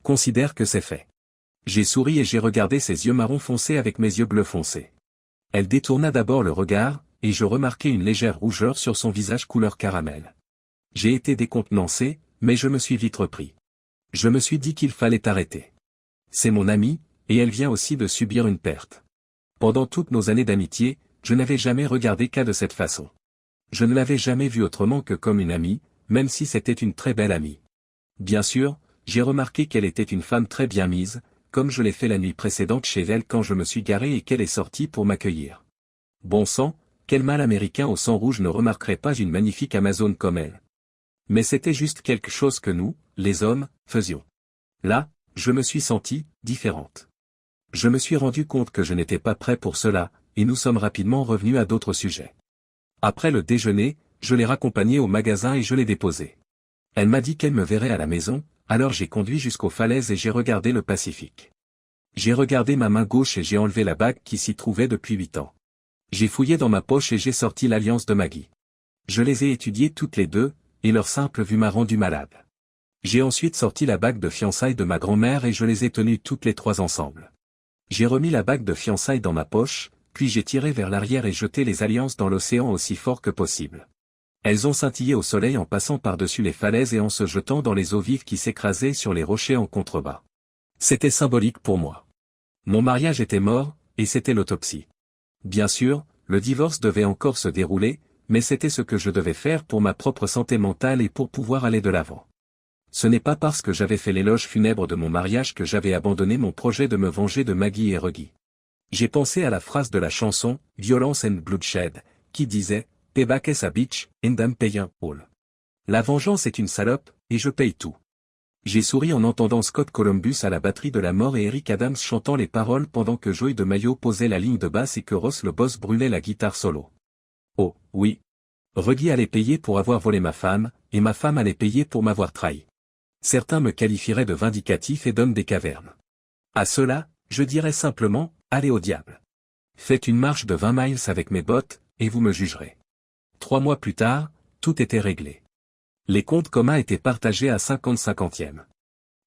Speaker 1: Considère que c'est fait. J'ai souri et j'ai regardé ses yeux marron foncé avec mes yeux bleu foncé. Elle détourna d'abord le regard, et je remarquai une légère rougeur sur son visage couleur caramel. J'ai été décontenancé, mais je me suis vite repris. Je me suis dit qu'il fallait arrêter. C'est mon amie, et elle vient aussi de subir une perte. Pendant toutes nos années d'amitié, je n'avais jamais regardé K de cette façon. Je ne l'avais jamais vue autrement que comme une amie, même si c'était une très belle amie. Bien sûr, j'ai remarqué qu'elle était une femme très bien mise, comme je l'ai fait la nuit précédente chez elle quand je me suis garé et qu'elle est sortie pour m'accueillir. Bon sang, quel mâle américain au sang rouge ne remarquerait pas une magnifique Amazone comme elle. Mais c'était juste quelque chose que nous, les hommes, faisions. Là, je me suis sentie différente. Je me suis rendu compte que je n'étais pas prêt pour cela, et nous sommes rapidement revenus à d'autres sujets. Après le déjeuner, je l'ai raccompagnée au magasin et je l'ai déposée. Elle m'a dit qu'elle me verrait à la maison, alors j'ai conduit jusqu'aux falaises et j'ai regardé le Pacifique. J'ai regardé ma main gauche et j'ai enlevé la bague qui s'y trouvait depuis 8 ans. J'ai fouillé dans ma poche et j'ai sorti l'alliance de Maggie. Je les ai étudiées toutes les deux, et leur simple vue m'a rendu malade. J'ai ensuite sorti la bague de fiançailles de ma grand-mère et je les ai tenues toutes les trois ensemble. J'ai remis la bague de fiançailles dans ma poche, puis j'ai tiré vers l'arrière et jeté les alliances dans l'océan aussi fort que possible. Elles ont scintillé au soleil en passant par-dessus les falaises et en se jetant dans les eaux vives qui s'écrasaient sur les rochers en contrebas. C'était symbolique pour moi. Mon mariage était mort, et c'était l'autopsie. Bien sûr, le divorce devait encore se dérouler, mais c'était ce que je devais faire pour ma propre santé mentale et pour pouvoir aller de l'avant. Ce n'est pas parce que j'avais fait l'éloge funèbre de mon mariage que j'avais abandonné mon projet de me venger de Maggie et Reggie. J'ai pensé à la phrase de la chanson « Violence and Bloodshed » qui disait « Payback is a bitch, and I'm paying all ». La vengeance est une salope, et je paye tout. J'ai souri en entendant Scott Columbus à la batterie de la mort et Eric Adams chantant les paroles pendant que Joey de Mayo posait la ligne de basse et que Ross le boss brûlait la guitare solo. Oh, oui. Reggie allait payer pour avoir volé ma femme, et ma femme allait payer pour m'avoir trahi. Certains me qualifieraient de vindicatif et d'homme des cavernes. À cela, je dirais simplement, allez au diable. Faites une marche de 20 miles avec mes bottes, et vous me jugerez. 3 mois plus tard, tout était réglé. Les comptes communs étaient partagés à 50-50e.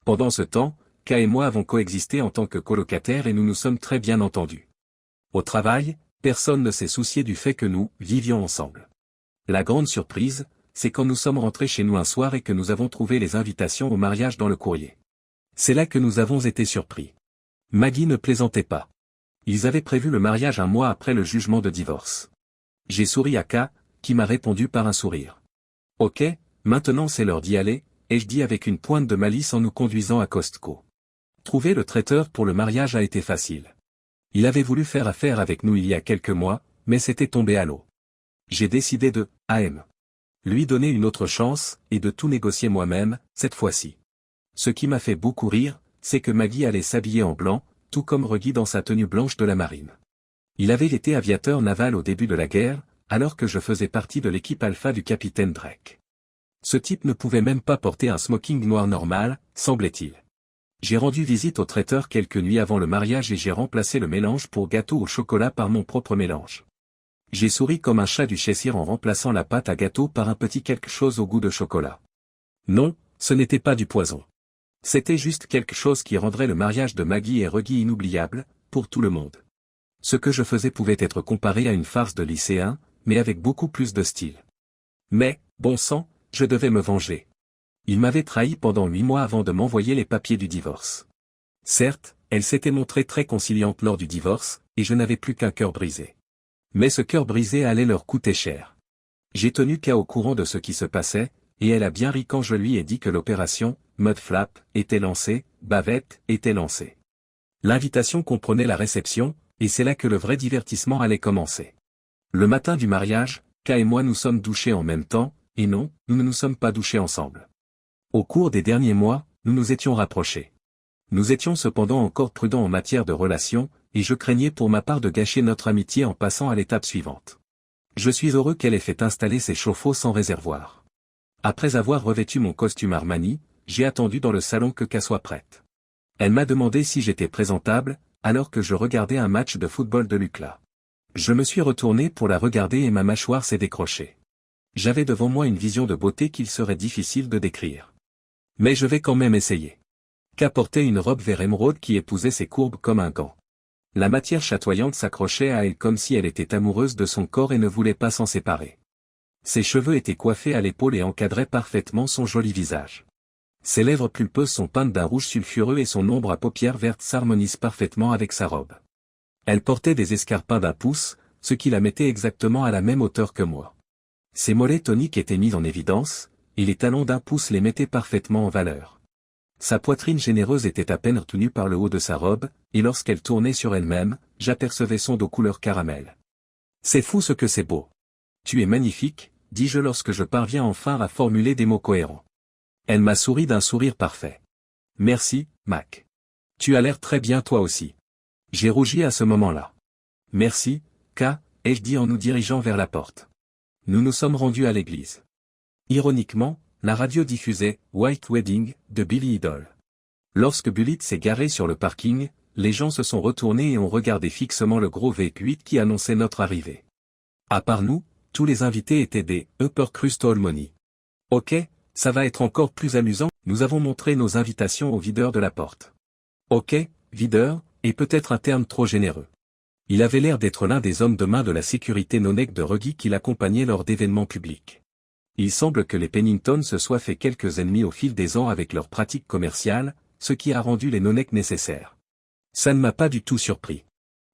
Speaker 1: Pendant ce temps, K et moi avons coexisté en tant que colocataires et nous nous sommes très bien entendus. Au travail, personne ne s'est soucié du fait que nous vivions ensemble. La grande surprise, c'est quand nous sommes rentrés chez nous un soir et que nous avons trouvé les invitations au mariage dans le courrier. C'est là que nous avons été surpris. Maggie ne plaisantait pas. Ils avaient prévu le mariage un mois après le jugement de divorce. J'ai souri à K, qui m'a répondu par un sourire. Ok, maintenant c'est l'heure d'y aller, ai-je dit avec une pointe de malice en nous conduisant à Costco. Trouver le traiteur pour le mariage a été facile. Il avait voulu faire affaire avec nous il y a quelques mois, mais c'était tombé à l'eau. J'ai décidé de lui donner une autre chance, et de tout négocier moi-même, cette fois-ci. Ce qui m'a fait beaucoup rire, c'est que Maggie allait s'habiller en blanc, tout comme Reggie dans sa tenue blanche de la marine. Il avait été aviateur naval au début de la guerre, alors que je faisais partie de l'équipe alpha du capitaine Drake. Ce type ne pouvait même pas porter un smoking noir normal, semblait-il. J'ai rendu visite au traiteur quelques nuits avant le mariage et j'ai remplacé le mélange pour gâteau au chocolat par mon propre mélange. J'ai souri comme un chat du Cheshire en remplaçant la pâte à gâteau par un petit quelque chose au goût de chocolat. Non, ce n'était pas du poison. C'était juste quelque chose qui rendrait le mariage de Maggie et Reggie inoubliable, pour tout le monde. Ce que je faisais pouvait être comparé à une farce de lycéen, mais avec beaucoup plus de style. Mais, bon sang, je devais me venger. Il m'avait trahi pendant 8 mois avant de m'envoyer les papiers du divorce. Certes, elle s'était montrée très conciliante lors du divorce, et je n'avais plus qu'un cœur brisé. Mais ce cœur brisé allait leur coûter cher. J'ai tenu K au courant de ce qui se passait, et elle a bien ri quand je lui ai dit que l'opération Mudflap était lancée, Bavette était lancée. L'invitation comprenait la réception, et c'est là que le vrai divertissement allait commencer. Le matin du mariage, K et moi nous sommes douchés en même temps, et non, nous ne nous sommes pas douchés ensemble. Au cours des derniers mois, nous nous étions rapprochés. Nous étions cependant encore prudents en matière de relations, et je craignais pour ma part de gâcher notre amitié en passant à l'étape suivante. Je suis heureux qu'elle ait fait installer ses chauffe-eau sans réservoir. Après avoir revêtu mon costume Armani, j'ai attendu dans le salon que K soit prête. Elle m'a demandé si j'étais présentable, alors que je regardais un match de football de l'UCLA. Je me suis retourné pour la regarder et ma mâchoire s'est décrochée. J'avais devant moi une vision de beauté qu'il serait difficile de décrire. Mais je vais quand même essayer. K portait une robe vert émeraude qui épousait ses courbes comme un gant. La matière chatoyante s'accrochait à elle comme si elle était amoureuse de son corps et ne voulait pas s'en séparer. Ses cheveux étaient coiffés à l'épaule et encadraient parfaitement son joli visage. Ses lèvres pulpeuses sont peintes d'un rouge sulfureux et son ombre à paupières vertes s'harmonise parfaitement avec sa robe. Elle portait des escarpins d'un pouce, ce qui la mettait exactement à la même hauteur que moi. Ses mollets toniques étaient mis en évidence, et les talons d'un pouce les mettaient parfaitement en valeur. Sa poitrine généreuse était à peine retenue par le haut de sa robe, et lorsqu'elle tournait sur elle-même, j'apercevais son dos couleur caramel. C'est fou ce que c'est beau. Tu es magnifique, dis-je lorsque je parviens enfin à formuler des mots cohérents. Elle m'a souri d'un sourire parfait. Merci, Mac. Tu as l'air très bien toi aussi. J'ai rougi à ce moment-là. Merci, K, ai-je dit en nous dirigeant vers la porte. Nous nous sommes rendus à l'église. Ironiquement, la radio diffusait « White Wedding » de Billy Idol. Lorsque Bullitt s'est garé sur le parking, les gens se sont retournés et ont regardé fixement le gros V8 qui annonçait notre arrivée. À part nous, tous les invités étaient des « Upper Crust Harmony ». Ok, ça va être encore plus amusant, nous avons montré nos invitations au videur de la porte. Ok, videur, est peut-être un terme trop généreux. Il avait l'air d'être l'un des hommes de main de la sécurité non-nec de Ruggie qui l'accompagnait lors d'événements publics. Il semble que les Pennington se soient fait quelques ennemis au fil des ans avec leurs pratiques commerciales, ce qui a rendu les non-nec nécessaires. Ça ne m'a pas du tout surpris.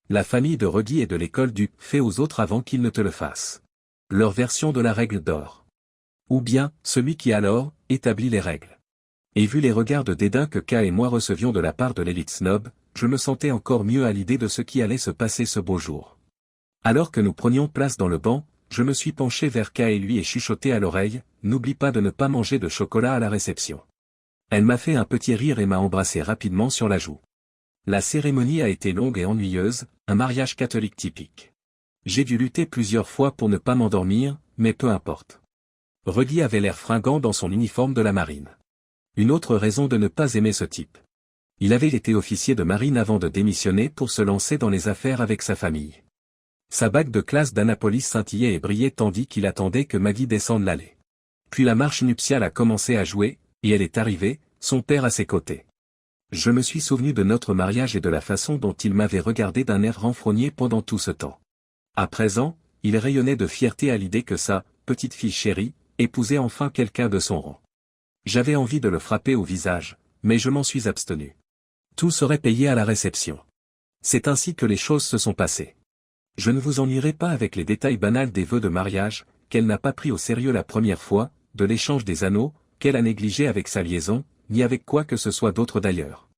Speaker 1: La famille de Ruggie et de l'école du « fais aux autres avant qu'ils ne te le fassent ». Leur version de la règle d'or. Ou bien, celui qui alors, établit les règles. Et vu les regards de dédain que K et moi recevions de la part de l'élite snob, je me sentais encore mieux à l'idée de ce qui allait se passer ce beau jour. Alors que nous prenions place dans le banc, je me suis penché vers K et lui et chuchoté à l'oreille, n'oublie pas de ne pas manger de chocolat à la réception. Elle m'a fait un petit rire et m'a embrassé rapidement sur la joue. La cérémonie a été longue et ennuyeuse, un mariage catholique typique. J'ai dû lutter plusieurs fois pour ne pas m'endormir, mais peu importe. Ruggie avait l'air fringant dans son uniforme de la marine. Une autre raison de ne pas aimer ce type. Il avait été officier de marine avant de démissionner pour se lancer dans les affaires avec sa famille. Sa bague de classe d'Annapolis scintillait et brillait tandis qu'il attendait que Maggie descende l'allée. Puis la marche nuptiale a commencé à jouer, et elle est arrivée, son père à ses côtés. Je me suis souvenu de notre mariage et de la façon dont il m'avait regardé d'un air renfrogné pendant tout ce temps. À présent, il rayonnait de fierté à l'idée que sa petite fille chérie épousait enfin quelqu'un de son rang. J'avais envie de le frapper au visage, mais je m'en suis abstenu. Tout serait payé à la réception. C'est ainsi que les choses se sont passées. Je ne vous ennuierai pas avec les détails banals des vœux de mariage, qu'elle n'a pas pris au sérieux la première fois, de l'échange des anneaux, qu'elle a négligé avec sa liaison, ni avec quoi que ce soit d'autre d'ailleurs.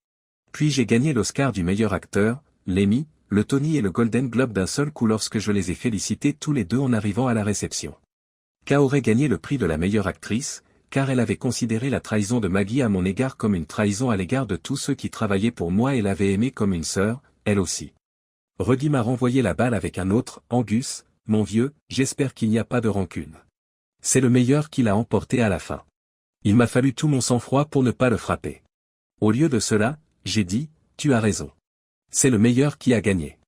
Speaker 1: Puis j'ai gagné l'Oscar du meilleur acteur, l'Emmy, le Tony et le Golden Globe d'un seul coup lorsque je les ai félicités tous les deux en arrivant à la réception. K aurait gagné le prix de la meilleure actrice, car elle avait considéré la trahison de Maggie à mon égard comme une trahison à l'égard de tous ceux qui travaillaient pour moi et l'avaient aimée comme une sœur, elle aussi. Ruggie m'a renvoyé la balle avec un autre, Angus, mon vieux, j'espère qu'il n'y a pas de rancune. C'est le meilleur qui l'a emporté à la fin. Il m'a fallu tout mon sang-froid pour ne pas le frapper. Au lieu de cela, j'ai dit, tu as raison. C'est le meilleur qui a gagné.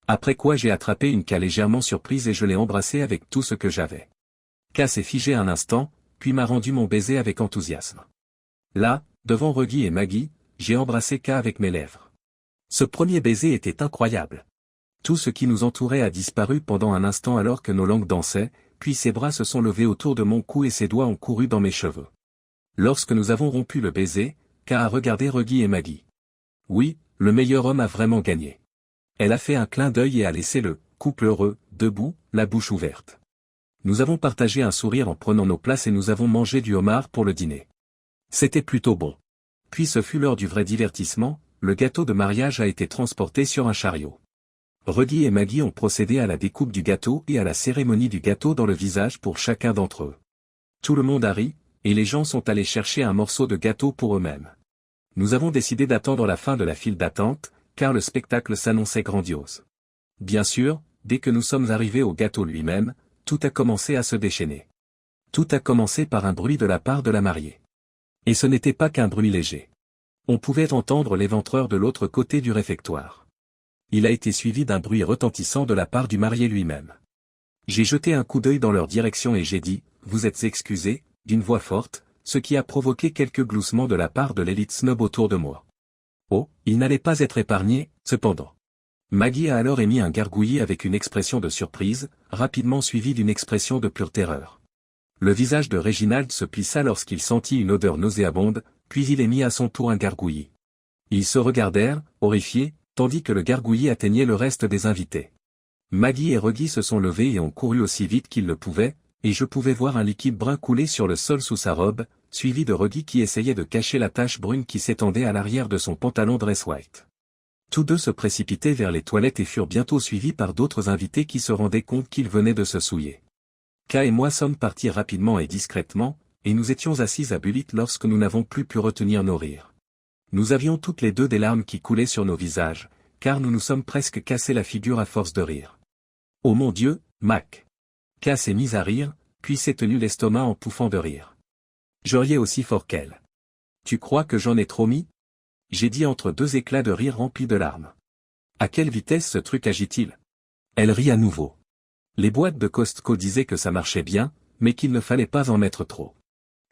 Speaker 1: Après quoi j'ai attrapé une K légèrement surprise et je l'ai embrassée avec tout ce que j'avais. K s'est figé un instant, puis m'a rendu mon baiser avec enthousiasme. Là, devant Ruggie et Maggie, j'ai embrassé K avec mes lèvres. Ce premier baiser était incroyable. Tout ce qui nous entourait a disparu pendant un instant alors que nos langues dansaient, puis ses bras se sont levés autour de mon cou et ses doigts ont couru dans mes cheveux. Lorsque nous avons rompu le baiser, K a regardé Ruggie et Maggie. Oui, le meilleur homme a vraiment gagné. Elle a fait un clin d'œil et a laissé le couple heureux, debout, la bouche ouverte. Nous avons partagé un sourire en prenant nos places et nous avons mangé du homard pour le dîner. C'était plutôt bon. Puis ce fut l'heure du vrai divertissement, le gâteau de mariage a été transporté sur un chariot. Ruggie et Maggie ont procédé à la découpe du gâteau et à la cérémonie du gâteau dans le visage pour chacun d'entre eux. Tout le monde a ri, et les gens sont allés chercher un morceau de gâteau pour eux-mêmes. Nous avons décidé d'attendre la fin de la file d'attente, car le spectacle s'annonçait grandiose. Bien sûr, dès que nous sommes arrivés au gâteau lui-même, tout a commencé à se déchaîner. Tout a commencé par un bruit de la part de la mariée. Et ce n'était pas qu'un bruit léger. On pouvait entendre l'éventreur de l'autre côté du réfectoire. Il a été suivi d'un bruit retentissant de la part du marié lui-même. J'ai jeté un coup d'œil dans leur direction et j'ai dit, vous êtes excusés, d'une voix forte, ce qui a provoqué quelques gloussements de la part de l'élite snob autour de moi. Oh, il n'allait pas être épargné, cependant. Maggie a alors émis un gargouillis avec une expression de surprise, rapidement suivie d'une expression de pure terreur. Le visage de Réginald se plissa lorsqu'il sentit une odeur nauséabonde, puis il émit à son tour un gargouillis. Ils se regardèrent, horrifiés, tandis que le gargouillis atteignait le reste des invités. Maggie et Reggie se sont levés et ont couru aussi vite qu'ils le pouvaient, et je pouvais voir un liquide brun couler sur le sol sous sa robe, suivi de Reggie qui essayait de cacher la tache brune qui s'étendait à l'arrière de son pantalon dress white. Tous deux se précipitaient vers les toilettes et furent bientôt suivis par d'autres invités qui se rendaient compte qu'ils venaient de se souiller. K et moi sommes partis rapidement et discrètement, et nous étions assis à Bullitt lorsque nous n'avons plus pu retenir nos rires. Nous avions toutes les deux des larmes qui coulaient sur nos visages, car nous nous sommes presque cassé la figure à force de rire. Oh mon Dieu, Mac! K s'est mise à rire, puis s'est tenu l'estomac en pouffant de rire. Je riais aussi fort qu'elle. Tu crois que j'en ai trop mis? J'ai dit entre deux éclats de rire remplis de larmes. À quelle vitesse ce truc agit-il? Elle rit à nouveau. Les boîtes de Costco disaient que ça marchait bien, mais qu'il ne fallait pas en mettre trop.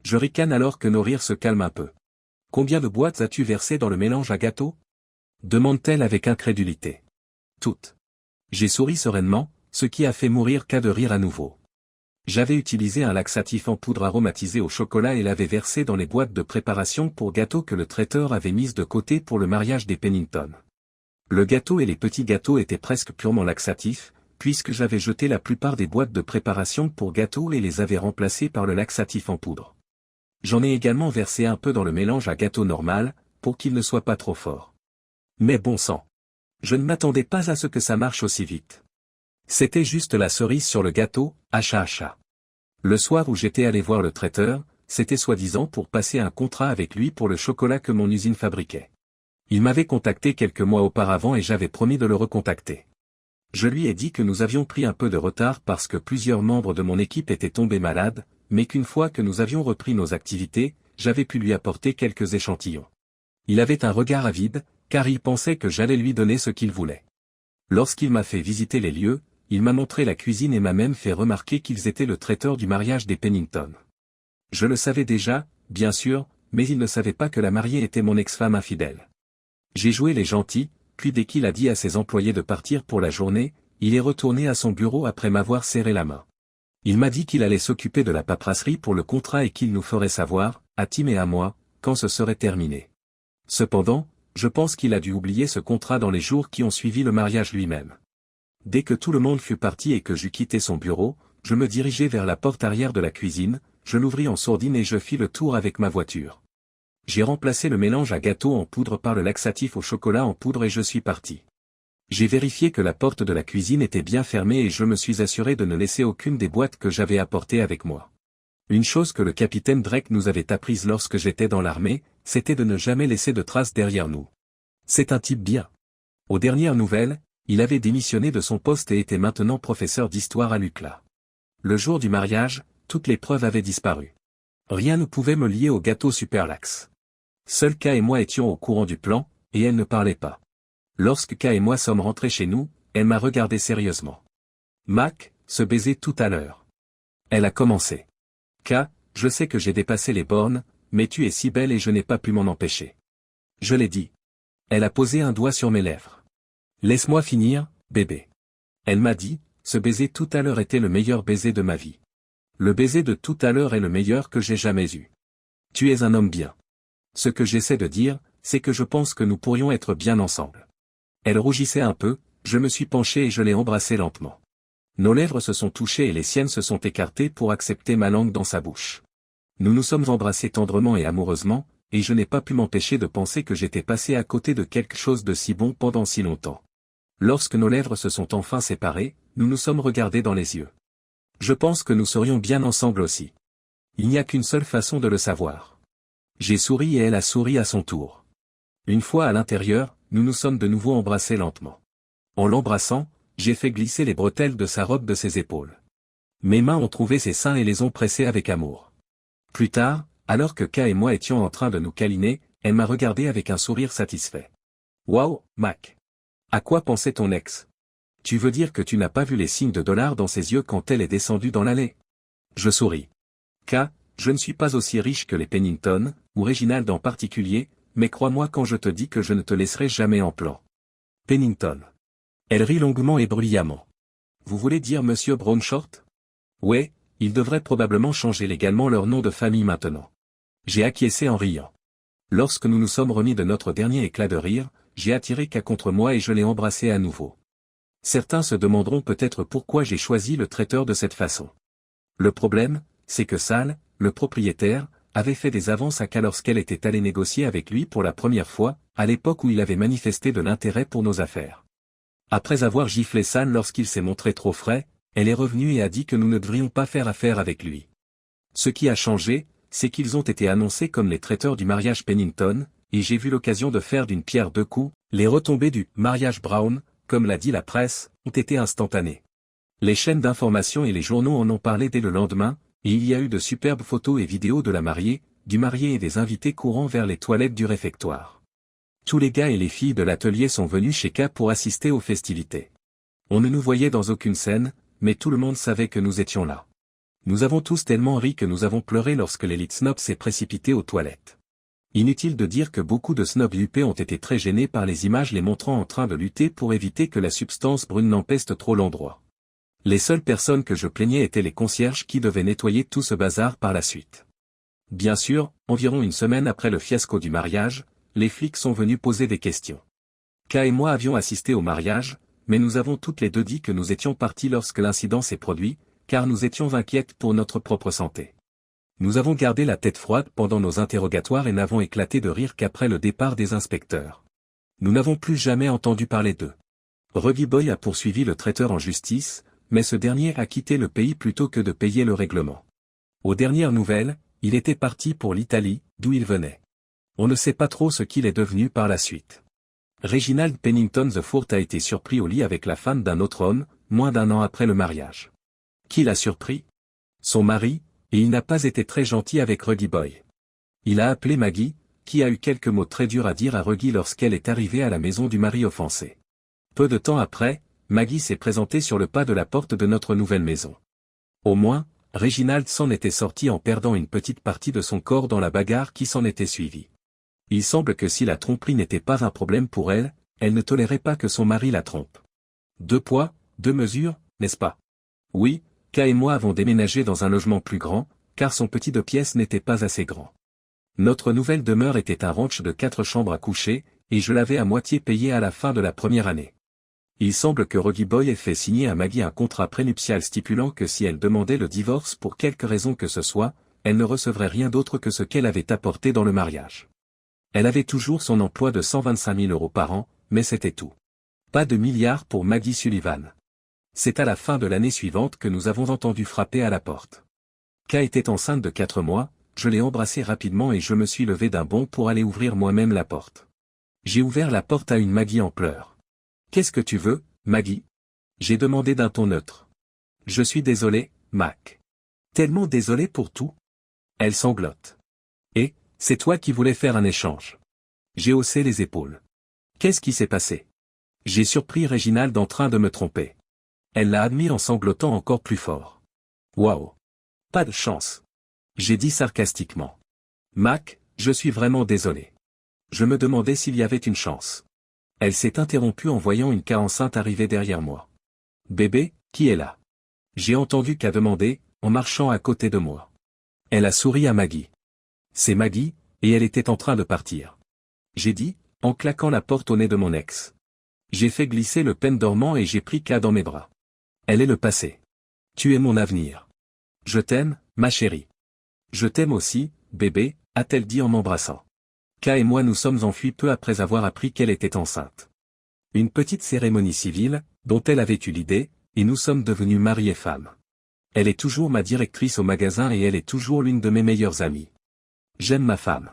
Speaker 1: Je ricane alors que nos rires se calment un peu. Combien de boîtes as-tu versé dans le mélange à gâteau? Demande-t-elle avec incrédulité. Toutes. J'ai souri sereinement, ce qui a fait mourir K de rire à nouveau. J'avais utilisé un laxatif en poudre aromatisé au chocolat et l'avais versé dans les boîtes de préparation pour gâteau que le traiteur avait mises de côté pour le mariage des Pennington. Le gâteau et les petits gâteaux étaient presque purement laxatifs, puisque j'avais jeté la plupart des boîtes de préparation pour gâteau et les avais remplacées par le laxatif en poudre. J'en ai également versé un peu dans le mélange à gâteau normal, pour qu'il ne soit pas trop fort. Mais bon sang! Je ne m'attendais pas à ce que ça marche aussi vite. C'était juste la cerise sur le gâteau, achat. Le soir où j'étais allé voir le traiteur, c'était soi-disant pour passer un contrat avec lui pour le chocolat que mon usine fabriquait. Il m'avait contacté quelques mois auparavant et j'avais promis de le recontacter. Je lui ai dit que nous avions pris un peu de retard parce que plusieurs membres de mon équipe étaient tombés malades, mais qu'une fois que nous avions repris nos activités, j'avais pu lui apporter quelques échantillons. Il avait un regard avide, car il pensait que j'allais lui donner ce qu'il voulait. Lorsqu'il m'a fait visiter les lieux, il m'a montré la cuisine et m'a même fait remarquer qu'ils étaient le traiteur du mariage des Pennington. Je le savais déjà, bien sûr, mais il ne savait pas que la mariée était mon ex-femme infidèle. J'ai joué les gentils, puis dès qu'il a dit à ses employés de partir pour la journée, il est retourné à son bureau après m'avoir serré la main. Il m'a dit qu'il allait s'occuper de la paperasserie pour le contrat et qu'il nous ferait savoir, à Tim et à moi, quand ce serait terminé. Cependant, je pense qu'il a dû oublier ce contrat dans les jours qui ont suivi le mariage lui-même. Dès que tout le monde fut parti et que j'eus quitté son bureau, je me dirigeai vers la porte arrière de la cuisine, je l'ouvris en sourdine et je fis le tour avec ma voiture. J'ai remplacé le mélange à gâteau en poudre par le laxatif au chocolat en poudre et je suis parti. J'ai vérifié que la porte de la cuisine était bien fermée et je me suis assuré de ne laisser aucune des boîtes que j'avais apportées avec moi. Une chose que le capitaine Drake nous avait apprise lorsque j'étais dans l'armée, c'était de ne jamais laisser de traces derrière nous. C'est un type bien. Aux dernières nouvelles, il avait démissionné de son poste et était maintenant professeur d'histoire à l'UCLA. Le jour du mariage, toutes les preuves avaient disparu. Rien ne pouvait me lier au gâteau Superlax. Seuls K et moi étions au courant du plan, et elle ne parlait pas. Lorsque K et moi sommes rentrés chez nous, elle m'a regardé sérieusement. Mac, ce baiser tout à l'heure. Elle a commencé. K, je sais que j'ai dépassé les bornes, mais tu es si belle et je n'ai pas pu m'en empêcher. Je l'ai dit. Elle a posé un doigt sur mes lèvres. Laisse-moi finir, bébé. Elle m'a dit, ce baiser tout à l'heure était le meilleur baiser de ma vie. Le baiser de tout à l'heure est le meilleur que j'ai jamais eu. Tu es un homme bien. Ce que j'essaie de dire, c'est que je pense que nous pourrions être bien ensemble. Elle rougissait un peu, je me suis penché et je l'ai embrassée lentement. Nos lèvres se sont touchées et les siennes se sont écartées pour accepter ma langue dans sa bouche. Nous nous sommes embrassés tendrement et amoureusement, et je n'ai pas pu m'empêcher de penser que j'étais passé à côté de quelque chose de si bon pendant si longtemps. Lorsque nos lèvres se sont enfin séparées, nous nous sommes regardés dans les yeux. Je pense que nous serions bien ensemble aussi. Il n'y a qu'une seule façon de le savoir. J'ai souri et elle a souri à son tour. Une fois à l'intérieur, nous nous sommes de nouveau embrassés lentement. En l'embrassant, j'ai fait glisser les bretelles de sa robe de ses épaules. Mes mains ont trouvé ses seins et les ont pressés avec amour. Plus tard, alors que K et moi étions en train de nous câliner, elle m'a regardé avec un sourire satisfait. Waouh, Mac! À quoi pensait ton ex? Tu veux dire que tu n'as pas vu les signes de dollars dans ses yeux quand elle est descendue dans l'allée? Je souris. K, Je ne suis pas aussi riche que les Pennington, ou Reginald en particulier, mais crois-moi quand je te dis que je ne te laisserai jamais en plan. Pennington. Elle rit longuement et bruyamment. Vous voulez dire Monsieur Brownshort? Ouais, ils devraient probablement changer légalement leur nom de famille maintenant. J'ai acquiescé en riant. Lorsque nous nous sommes remis de notre dernier éclat de rire, j'ai attiré K contre moi et je l'ai embrassé à nouveau. Certains se demanderont peut-être pourquoi j'ai choisi le traiteur de cette façon. Le problème, c'est que Sal, le propriétaire, avait fait des avances à K lorsqu'elle était allée négocier avec lui pour la première fois, à l'époque où il avait manifesté de l'intérêt pour nos affaires. Après avoir giflé Sal lorsqu'il s'est montré trop frais, elle est revenue et a dit que nous ne devrions pas faire affaire avec lui. Ce qui a changé, c'est qu'ils ont été annoncés comme les traiteurs du mariage Pennington, et j'ai vu l'occasion de faire d'une pierre deux coups, les retombées du mariage Brown, comme l'a dit la presse, ont été instantanées. Les chaînes d'information et les journaux en ont parlé dès le lendemain, et il y a eu de superbes photos et vidéos de la mariée, du marié et des invités courant vers les toilettes du réfectoire. Tous les gars et les filles de l'atelier sont venus chez K pour assister aux festivités. On ne nous voyait dans aucune scène, mais tout le monde savait que nous étions là. Nous avons tous tellement ri que nous avons pleuré lorsque l'élite snob s'est précipitée aux toilettes. Inutile de dire que beaucoup de snobs UP ont été très gênés par les images les montrant en train de lutter pour éviter que la substance brune n'empeste trop l'endroit. Les seules personnes que je plaignais étaient les concierges qui devaient nettoyer tout ce bazar par la suite. Bien sûr, environ une semaine après le fiasco du mariage, les flics sont venus poser des questions. K et moi avions assisté au mariage, mais nous avons toutes les deux dit que nous étions partis lorsque l'incident s'est produit, car nous étions inquiètes pour notre propre santé. Nous avons gardé la tête froide pendant nos interrogatoires et n'avons éclaté de rire qu'après le départ des inspecteurs. Nous n'avons plus jamais entendu parler d'eux. Ruggy Boy a poursuivi le traiteur en justice, mais ce dernier a quitté le pays plutôt que de payer le règlement. Aux dernières nouvelles, il était parti pour l'Italie, d'où il venait. On ne sait pas trop ce qu'il est devenu par la suite. Reginald Pennington IV a été surpris au lit avec la femme d'un autre homme, moins d'un an après le mariage. Qui l'a surpris? Son mari, et il n'a pas été très gentil avec Ruggy Boy. Il a appelé Maggie, qui a eu quelques mots très durs à dire à Ruggy lorsqu'elle est arrivée à la maison du mari offensé. Peu de temps après, Maggie s'est présentée sur le pas de la porte de notre nouvelle maison. Au moins, Reginald s'en était sorti en perdant une petite partie de son corps dans la bagarre qui s'en était suivie. Il semble que si la tromperie n'était pas un problème pour elle, elle ne tolérait pas que son mari la trompe. 2 poids, 2 mesures, n'est-ce pas? Oui, K et moi avons déménagé dans un logement plus grand, car son petit 2 pièces n'était pas assez grand. Notre nouvelle demeure était un ranch de 4 chambres à coucher, et je l'avais à moitié payé à la fin de la première année. Il semble que Ruggy Boy ait fait signer à Maggie un contrat prénuptial stipulant que si elle demandait le divorce pour quelque raison que ce soit, elle ne recevrait rien d'autre que ce qu'elle avait apporté dans le mariage. Elle avait toujours son emploi de 125 000 € par an, mais c'était tout. Pas de milliards pour Maggie Sullivan. C'est à la fin de l'année suivante que nous avons entendu frapper à la porte. K était enceinte de 4 mois, je l'ai embrassée rapidement et je me suis levé d'un bond pour aller ouvrir moi-même la porte. J'ai ouvert la porte à une Maggie en pleurs. « Qu'est-ce que tu veux, Maggie ?» J'ai demandé d'un ton neutre. « Je suis désolé, Mac. Tellement désolé pour tout. » Elle sanglote. « Et, c'est toi qui voulais faire un échange. » J'ai haussé les épaules. « Qu'est-ce qui s'est passé ?» J'ai surpris Reginald en train de me tromper. Elle l'a admis en sanglotant encore plus fort. « Waouh. Pas de chance. » J'ai dit sarcastiquement. « Mac, je suis vraiment désolé. Je me demandais s'il y avait une chance. » Elle s'est interrompue en voyant une K enceinte arriver derrière moi. « Bébé, qui est là ?» J'ai entendu K demander, en marchant à côté de moi. Elle a souri à Maggie. « C'est Maggie, et elle était en train de partir. » J'ai dit, en claquant la porte au nez de mon ex. J'ai fait glisser le pen dormant et j'ai pris K dans mes bras. Elle est le passé. Tu es mon avenir. Je t'aime, ma chérie. Je t'aime aussi, bébé, a-t-elle dit en m'embrassant. K et moi nous sommes enfuis peu après avoir appris qu'elle était enceinte. Une petite cérémonie civile, dont elle avait eu l'idée, et nous sommes devenus mari et femme. Elle est toujours ma directrice au magasin et elle est toujours l'une de mes meilleures amies. J'aime ma femme.